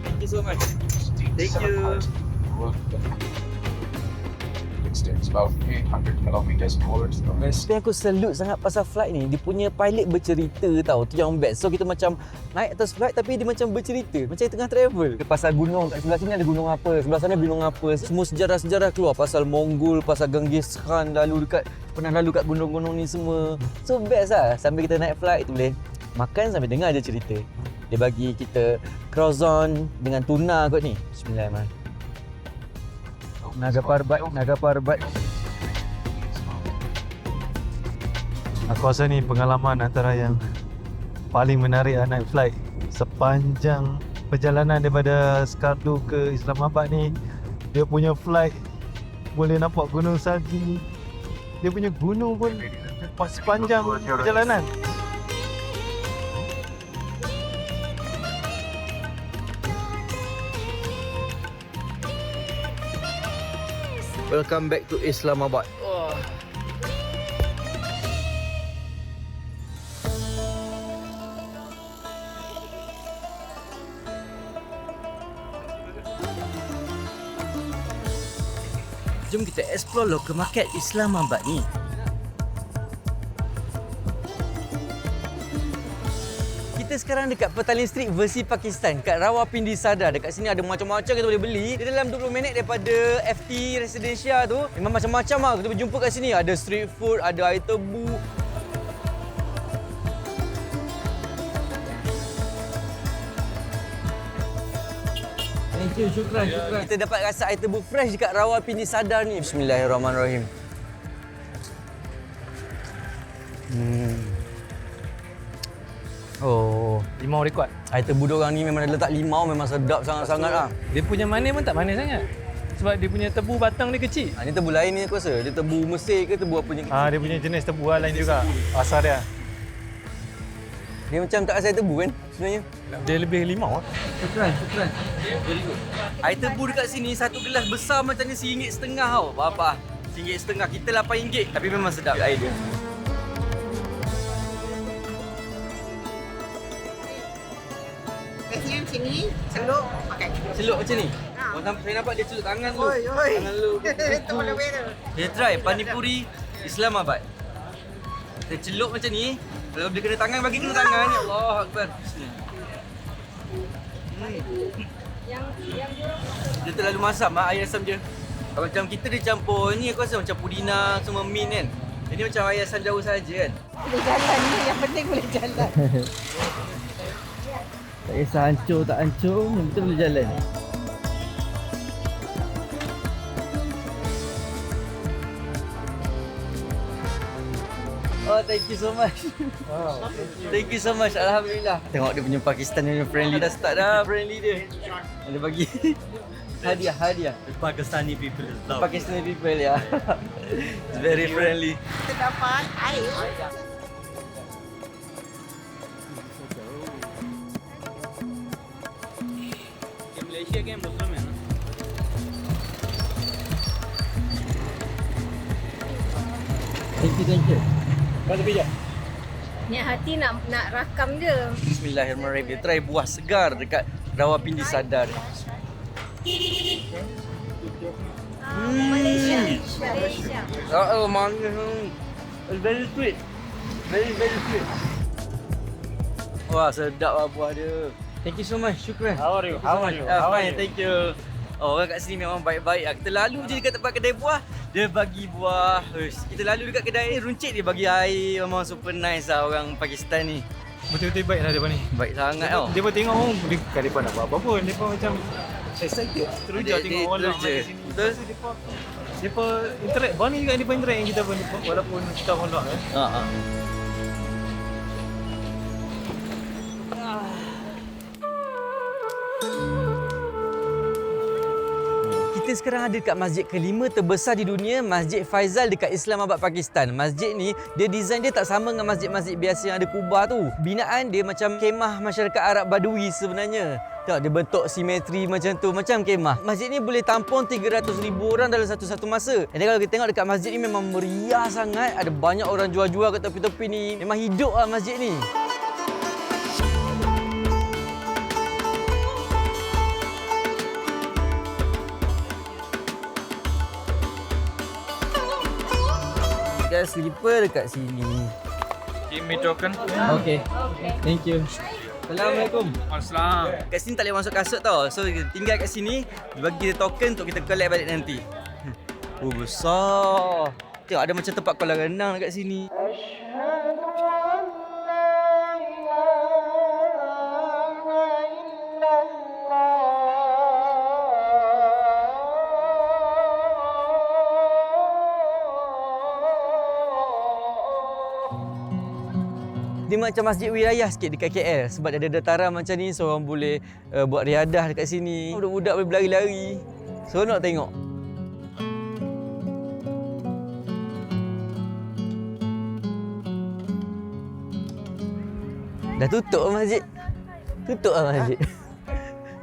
Thank you so much. Thank you. About 800 kilometers towards the west. Tapi aku salute sangat pasal flight ni. Dia punya pilot bercerita tau. Tu yang best. So kita macam naik atas flight tapi dia macam bercerita. Macam tengah travel. Pasal gunung. Kat sebelah sini ada gunung apa. Sebelah sana gunung apa. Semua sejarah-sejarah keluar. Pasal Mongol, pasal Genghis Khan pernah lalu kat gunung-gunung ni semua. So best lah. Sambil kita naik flight tu boleh makan sambil dengar je cerita. Dia bagi kita croissant dengan tuna kot ni. Bismillahirrahmanirrahim. Naga Parbat. Aku rasa ni pengalaman antara yang paling menarik naik flight. Sepanjang perjalanan daripada Skardu ke Islamabad ni, dia punya flight boleh nampak Gunung Salji. Dia punya gunung pun sepanjang perjalanan. Welcome back to Islamabad. Jom kita explore local market Islamabad ni. Kita sekarang dekat Petaling Street versi Pakistan, kat Rawalpindi Sadar. Dekat sini ada macam-macam kita boleh beli. Di dalam 20 minit daripada FT Residensia tu, memang macam-macam lah kita boleh jumpa kat sini. Ada street food, ada air tebu. Thank you, syukran. Kita dapat rasa air tebu fresh dekat Rawalpindi Sadar ni. Bismillahirrahmanirrahim. Oh, Limau dia kuat. air tebu diorang ni memang letak limau, memang sedap sangat-sangat lah. Dia punya manis pun tak manis sangat. Sebab dia punya tebu batang dia kecil. Ni tebu lain ni aku rasa. Dia tebu Mesir ke tebu apa ni? Dia punya jenis tebu lain juga. Asal dia. Dia macam tak rasa air tebu kan sebenarnya? Dia lebih limau. Syukran. Very good. Air tebu dekat sini satu gelas besar macam ni RM1.5 tau. Apa? RM1.5. Kita RM8. Tapi memang sedap air dia. Biasanya macam ni, celup pakai. Celup macam ni? Saya nampak dia celup tangan tu. Oi. Tangan lu. Itu lebih tu. Dia try Panipuri Islamabad. Dia celup macam ni. Kalau dia kena tangan, bagi kena tangan. Ya Allah Akbar. Dia terlalu masam air asam dia. Kalau macam kita dia campur ni, aku rasa macam pudina semua mint kan. Ini macam air asam jauh saja kan. Boleh jalan ni, yang penting boleh jalan. Tak kisah hancur tak hancur, yang betul boleh jalan. Oh, thank you so much. Wow. Thank you so much. Alhamdulillah. Tengok dia punya Pakistan punya friendly. Dah start dah friendly dia. Dia bagi hadiah. The Pakistani people is love. Pakistani people ya. It's very friendly. Kita dapat air. Malaysia के मुस्लिम है ना. Thank you. Kau tepi je. Niat hati nak rakam je. Bismillahirrahmanirrahim. Dia try buah segar dekat Rawalpindi Sadar. Malaysia. Oh, manis. It's very sweet. Very sweet. Wah, sedap lah buah dia. Thank you so much. Syukran. How are you? Fine, thank you. Oh, orang kat sini memang baik-baik. Kita lalu je dekat tempat kedai buah, dia bagi buah. Kita lalu dekat kedai runcit, dia bagi air. Memang super nice lah orang Pakistan ni. Betul-betul baik lah mereka ni. Baik sangat tau. Dia pun tengok orang, mereka nak buat apa pun. Mereka macam excited. Teruja tengok orang main kat sini. Betul? Mereka interact. Baru ni juga mereka interact dengan kita pun. Walaupun kita orang luar kan. Kita sekarang ada dekat masjid kelima terbesar di dunia, Masjid Faisal dekat Islamabad, Pakistan. Masjid ni, design dia tak sama dengan masjid-masjid biasa yang ada kubah tu. Binaan dia macam kemah masyarakat Arab Badui sebenarnya. Tengok dia bentuk simetri macam tu, macam kemah. Masjid ni boleh tampung 300,000 orang dalam satu masa. Dan kalau kita tengok dekat masjid ni memang meriah sangat. Ada banyak orang jual-jual kat tepi-tepi ni. Memang hidup lah masjid ni. Slipper dekat sini. Give me token. Okay. Thank you. Assalamualaikum. Assalam. Kat sini tak boleh masuk kasut tau. So tinggal kat sini, bagi kita token untuk kita collect balik nanti. Oh, besar. Tengok ada macam tempat kolam renang dekat sini. Dia macam masjid wilayah sikit dekat KL sebab ada dataran macam ni, so orang boleh buat riadah dekat sini. Budak-budak boleh berlari-lari. Seronok tengok. Dah tutup lah masjid. Tutup lah masjid.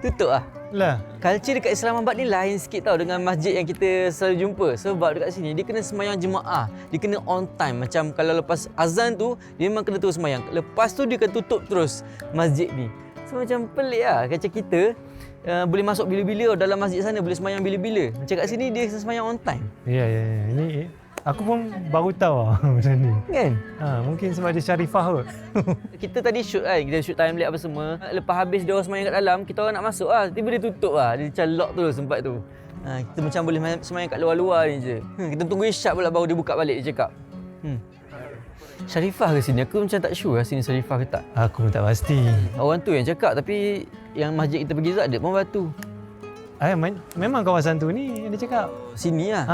Tutup lah. Lah. Culture dekat Islamabad ni lain sikit tau dengan masjid yang kita selalu jumpa. Sebab dekat sini dia kena sembahyang jemaah. Dia kena on time. Macam kalau lepas azan tu, dia memang kena terus sembahyang. Lepas tu dia akan tutup terus masjid ni. So macam pelik lah. Macam kita boleh masuk bila-bila dalam masjid sana, boleh sembahyang bila-bila. Macam kat sini dia sembahyang on time. Ya. Ini aku pun baru tahu macam ni. Kan? Mungkin sebab dia Sharifah kot. Kita tadi shoot kan, kita shoot time lapse apa semua. Lepas habis dia orang sembahyang kat dalam, kita orang nak masuk tiba dia tutup Dia macam lock tu sempat tu. Kita macam boleh sembahyang kat luar-luar ni je. Kita tunggu isyak pula baru dia buka balik, dia cakap. Sharifah ke sini? Aku macam tak sure sini Sharifah ke tak. Aku pun tak pasti. Orang tu yang cakap, tapi yang masjid kita pergi Zat dia pun batu. Memang kawasan tu ni yang dia cakap. Sini lah.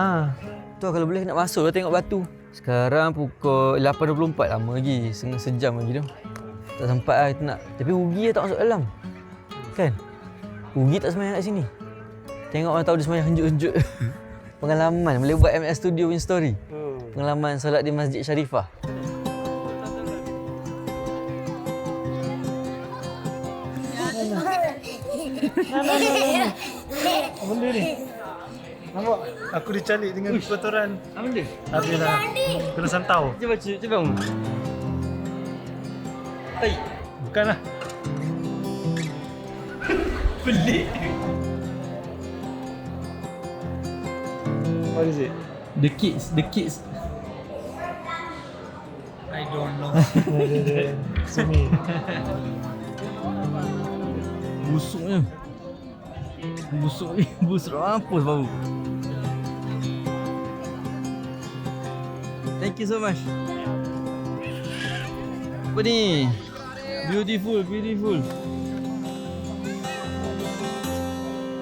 Tu kalau boleh nak masuk tengok batu. Sekarang pukul 8.24, lama lagi. Setengah sejam lagi tu. Tak sempat kita nak. Tapi rugi tak masuk dalam. Kan? Rugi tak sembahyang kat sini. Tengok orang tahu dia sembahyang henjuk-henjuk. Pengalaman. Boleh buat MS Studio in story. Pengalaman solat di Masjid Sharifah. Apa benda ni? Nampak? Aku dicalik dengan kotoran. Apa benda? Habislah. Kena santau. Cuba. Bukanlah. Pelik. What is it? The kids. I don't know. Sini. Busuknya. Busuk mampus bau. Thank you so much. Apa ni? Beautiful.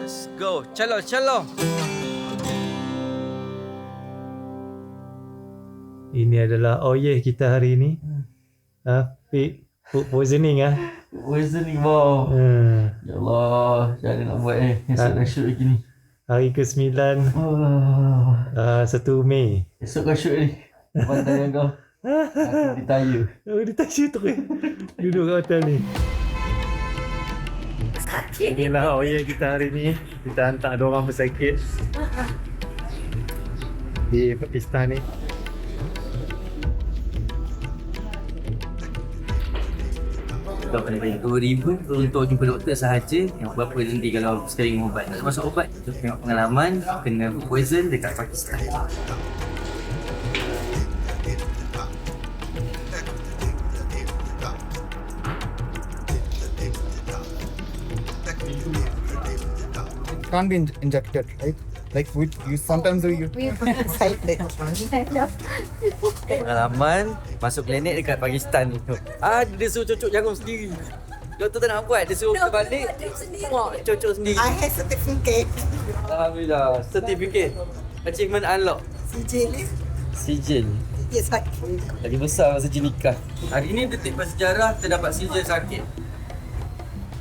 Let's go. Calo. Ini adalah kita hari ini. Food poisoning Poisoning bau. Ya Allah, macam mana nak buat ni? Esok nak shoot lagi ni. Hari ke-9 1 Mei. Esok kau shoot ni. Pantai kau. Aku ditaya. Ditaya terus. Duduk kat hotel ni. Inilah kita hari ni. Kita hantar 2 orang pesakit di Pakistan ni. Kau kena bayar RM2,000 untuk jumpa doktor sahaja. Yang berapa nanti kalau sekali minum ubat. Tak masuk ubat. Tengok pengalaman kena poison dekat Pakistan. Can't be injected, right? Like you sometimes you Excited. Pengalaman masuk klinik dekat Pakistan ni. Dia suruh cocok jarum sendiri. Doktor tak nak buat, dia suruh balik. Cocok sendiri. I have certificate. Alhamdulillah, certificate. Achievement unlock. Sijil. Yes, I Lagi besar masa nikah. Hari ni detik bersejarah terdapat sijil sakit.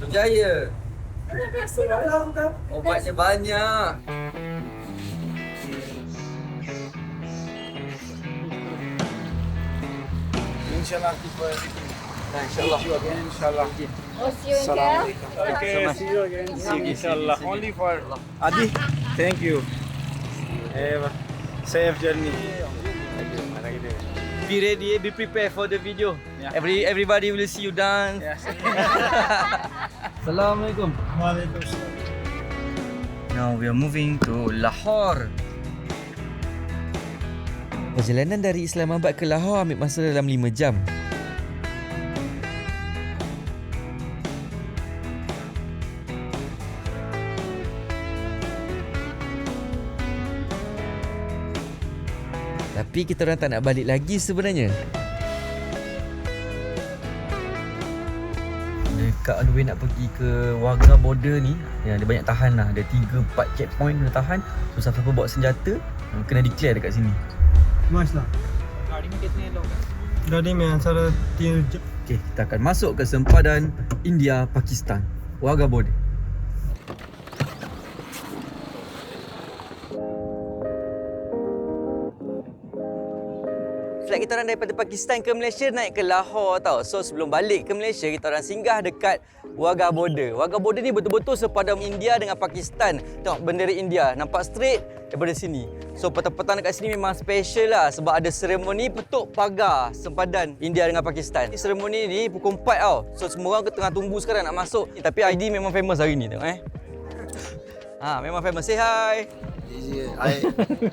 Berjaya. Obatnya banyak. Inshallah. InsyaAllah. See you again, inshallah. See you again. Okay, see you again. Inshallah. Only for Adi. Thank you. Safe journey. Be ready, be prepared for the video. Everybody will see you dance. Assalamualaikum. Waalaikumsalam. Now we are moving to Lahore. Perjalanan dari Islamabad ke Lahore ambil masa dalam 5 jam. Tapi kita orang tak nak balik lagi sebenarnya. Dekat on the way nak pergi ke Wagah border ni, yang dia banyak tahan lah. Ada 3-4 checkpoint kena tahan. So siapa-siapa bawa senjata kena declare dekat sini. Maslah. Gaड़ी में antara 3 jam. Okey, kita akan masuk ke sempadan India Pakistan, Wagah border. Flight kita orang daripada Pakistan ke Malaysia naik ke Lahore tau. So sebelum balik ke Malaysia, kita orang singgah dekat Wagah border. Wagah border ni betul-betul sepadan India dengan Pakistan. Tengok bendera India nampak straight daripada sini. So petang-petang dekat sini memang special lah sebab ada seremoni petuk pagar sempadan India dengan Pakistan. Seremoni ni pukul 4 tau. So semua orang tengah tunggu sekarang nak masuk. Tapi ID memang famous hari ni tengok memang famous. Say hi.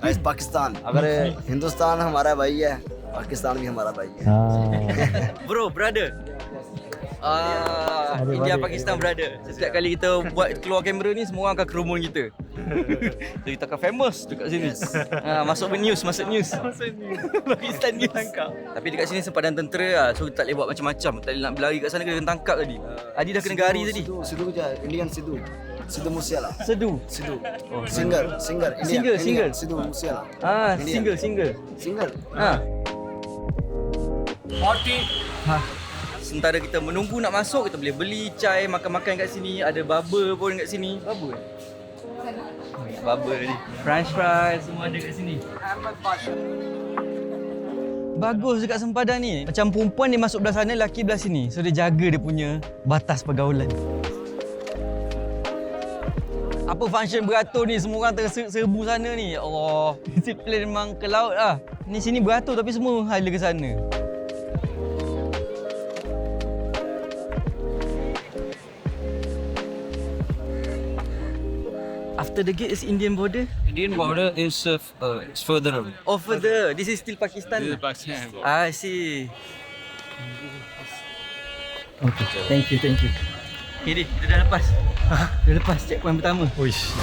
I Pakistan. अगर हिंदुस्तान हमारा भाई है, पाकिस्तान भी हमारा भाई है. Bro, brother. India Pakistan brother. Setiap kali kita buat keluar kamera ni, semua orang akan kerumun kita. So kita akan famous dekat sini. Masuk news. Pakistan news. Tapi dekat sini sempadan tentera, so kita tak boleh buat macam-macam. Tak boleh nak berlari kat sana, kena tangkap tadi. Adi dah kena gari tadi. Sidhu je, Indian Sidhu. Sidhu Musiala. Sidhu. Oh, singer. Indian. Sidhu Musiala. Singer. Party. Sementara kita menunggu nak masuk, kita boleh beli chai, makan-makan kat sini. Ada bubble pun kat sini. Bubble ni. French fries semua ada kat sini. Bagus dekat sempadan ni. Macam perempuan dia masuk belah sana, lelaki belah sini. So dia jaga dia punya batas pergaulan. Apa function beratur ni, semua orang terserbu sana ni. Ya Allah, disiplin memang ke laut lah. Ni sini beratur tapi semua hala ke sana. After the gate is Indian border? Indian border is further away. Oh, further. This is still Pakistan? This is Pakistan. I see. Okay, thank you. Okay, kita dah lepas. Dah lepas checkpoint pertama. Uish.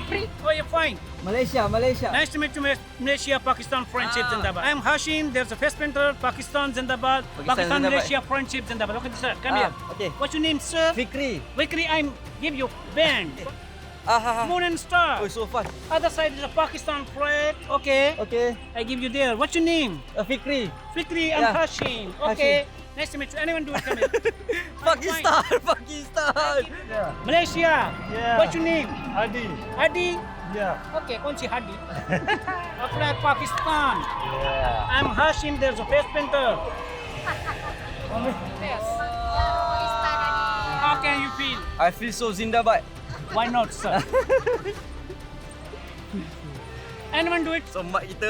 Free. Oh, you're fine. Malaysia. Nice to meet you, Malaysia, Pakistan friendship Zindabad. I'm Hashim. There's a face painter. Pakistan Zindabad. Pakistan Malaysia friendship Zindabad. Look at this, sir. Come here. Okay. What's your name, sir? Fikri. I'm give you band. Moon and star. Oh, so fast. Other side is a Pakistan flag. Okay. I give you there. What's your name? Fikri. I'm Hashim. Okay. Nice to meet you. Anyone do it? Come here. Pakistan. Malaysia. What's your name? Hadi. Okay, Konchi Hadi. Flag Pakistan. I'm Hashim. There's a face painter. How can you feel? I feel so Zindabad. Why not, sir? Anyone do it? So mak kita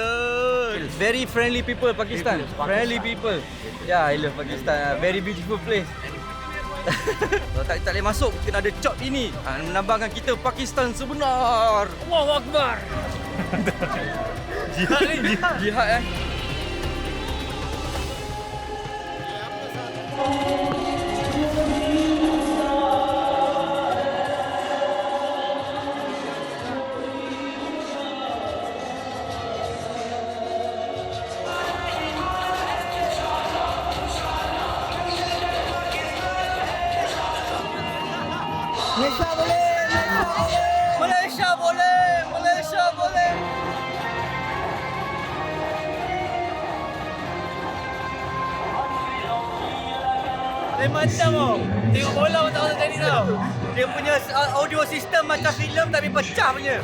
very friendly people Pakistan. Friendly people. Yeah, I love Pakistan. Very beautiful place. Kalau tak boleh masuk, kena ada chop ini. Menambahkan kita Pakistan sebenar. Allahu Akbar. Jihad. Malaysia boleh. Lain macam tau. Tengok bola pun tak rasa jadi tau. Dia punya audio system macam filem tapi pecah punya.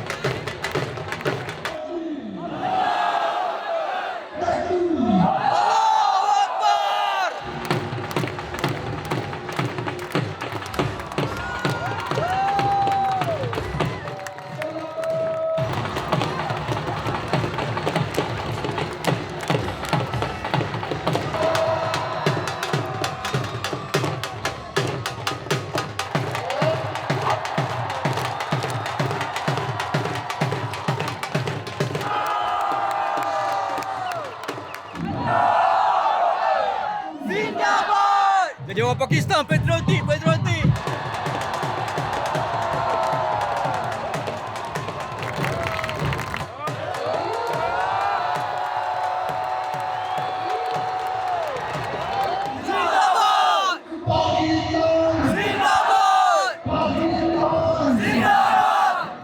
Jadi orang Pakistan patriotik.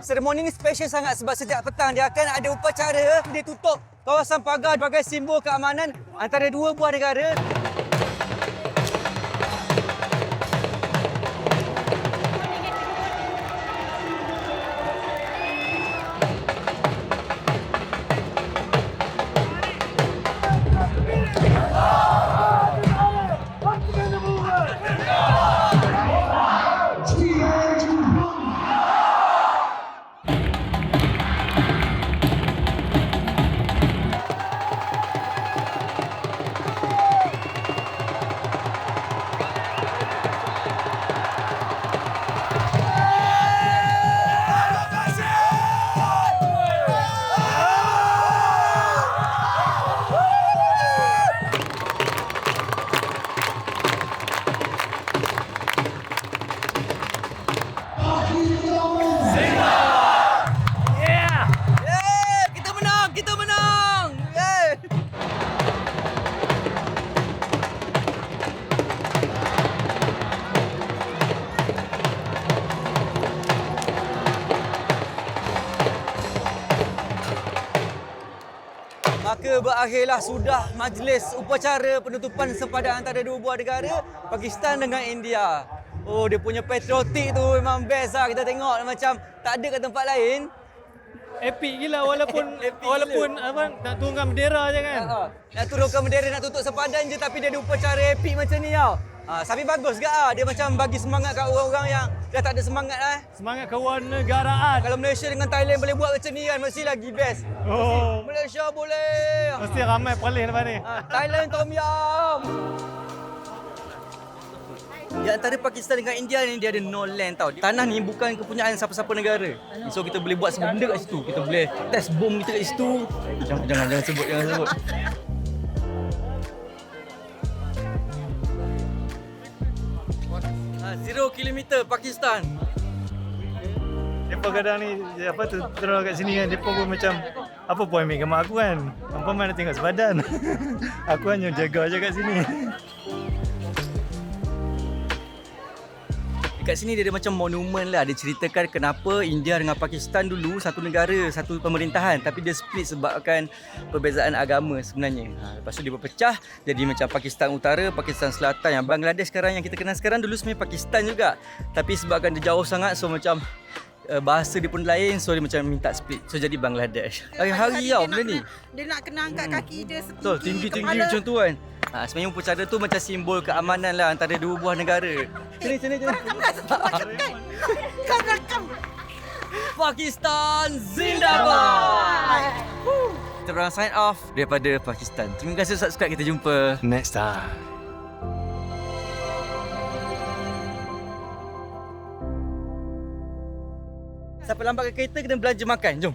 Seremoni ni special sangat sebab setiap petang dia akan ada upacara. Dia tutup kawasan pagar sebagai simbol keamanan antara dua buah negara. kata berakhirlah sudah majlis upacara penutupan sempadan antara dua buah negara, Pakistan dengan India. Oh, dia punya patriotik tu memang best lah. Kita tengok macam tak ada kat tempat lain. Epic gila walaupun apa nak turunkan bendera je kan. Nak turunkan bendera, nak tutup sempadan je, tapi dia ada upacara epic macam ni tau. Tapi bagus ke dia macam bagi semangat kat orang-orang yang dah tak ada semangat lah. Semangat kewarganegaraan. Kalau Malaysia dengan Thailand boleh buat macam ni kan, mesti lagi best. Oh. Malaysia boleh. Mesti ramai paling lepas ni. Thailand Tom Yum. Di antara Pakistan dengan India ni dia ada no land tau. Tanah ni bukan kepunyaan siapa-siapa negara. So kita boleh buat semua benda kat situ. Kita boleh test bom kita kat situ. Jangan sebut. 0 kilometer Pakistan. Depa kadang ni apa tu terus kat sini kan, depa pun macam apa point ambil gambar aku kan. Hampa mana tengok sepadan. Aku hanya jaga je kat sini. Dekat sini dia ada macam monumen lah. Dia ceritakan kenapa India dengan Pakistan dulu satu negara, satu pemerintahan, tapi dia split sebabkan perbezaan agama sebenarnya. Lepas tu dia berpecah jadi macam Pakistan Utara, Pakistan Selatan. Yang Bangladesh sekarang yang kita kenal sekarang dulu sebenarnya Pakistan juga. Tapi sebabkan dia jauh sangat, so macam bahasa dia pun lain, so dia macam minta split. So jadi Bangladesh. Hari-hari tau benda ni. Dia nak kena angkat kaki dia Betul, tinggi-tinggi macam tu kan. Sebenarnya upacara tu macam simbol keamanan lah antara dua buah negara. Sini. Pakistan Zindabad. Kita orang sign off daripada Pakistan. Terima kasih subscribe, kita jumpa Next time. Siapa lambat ke kereta kena belanja makan. Jom.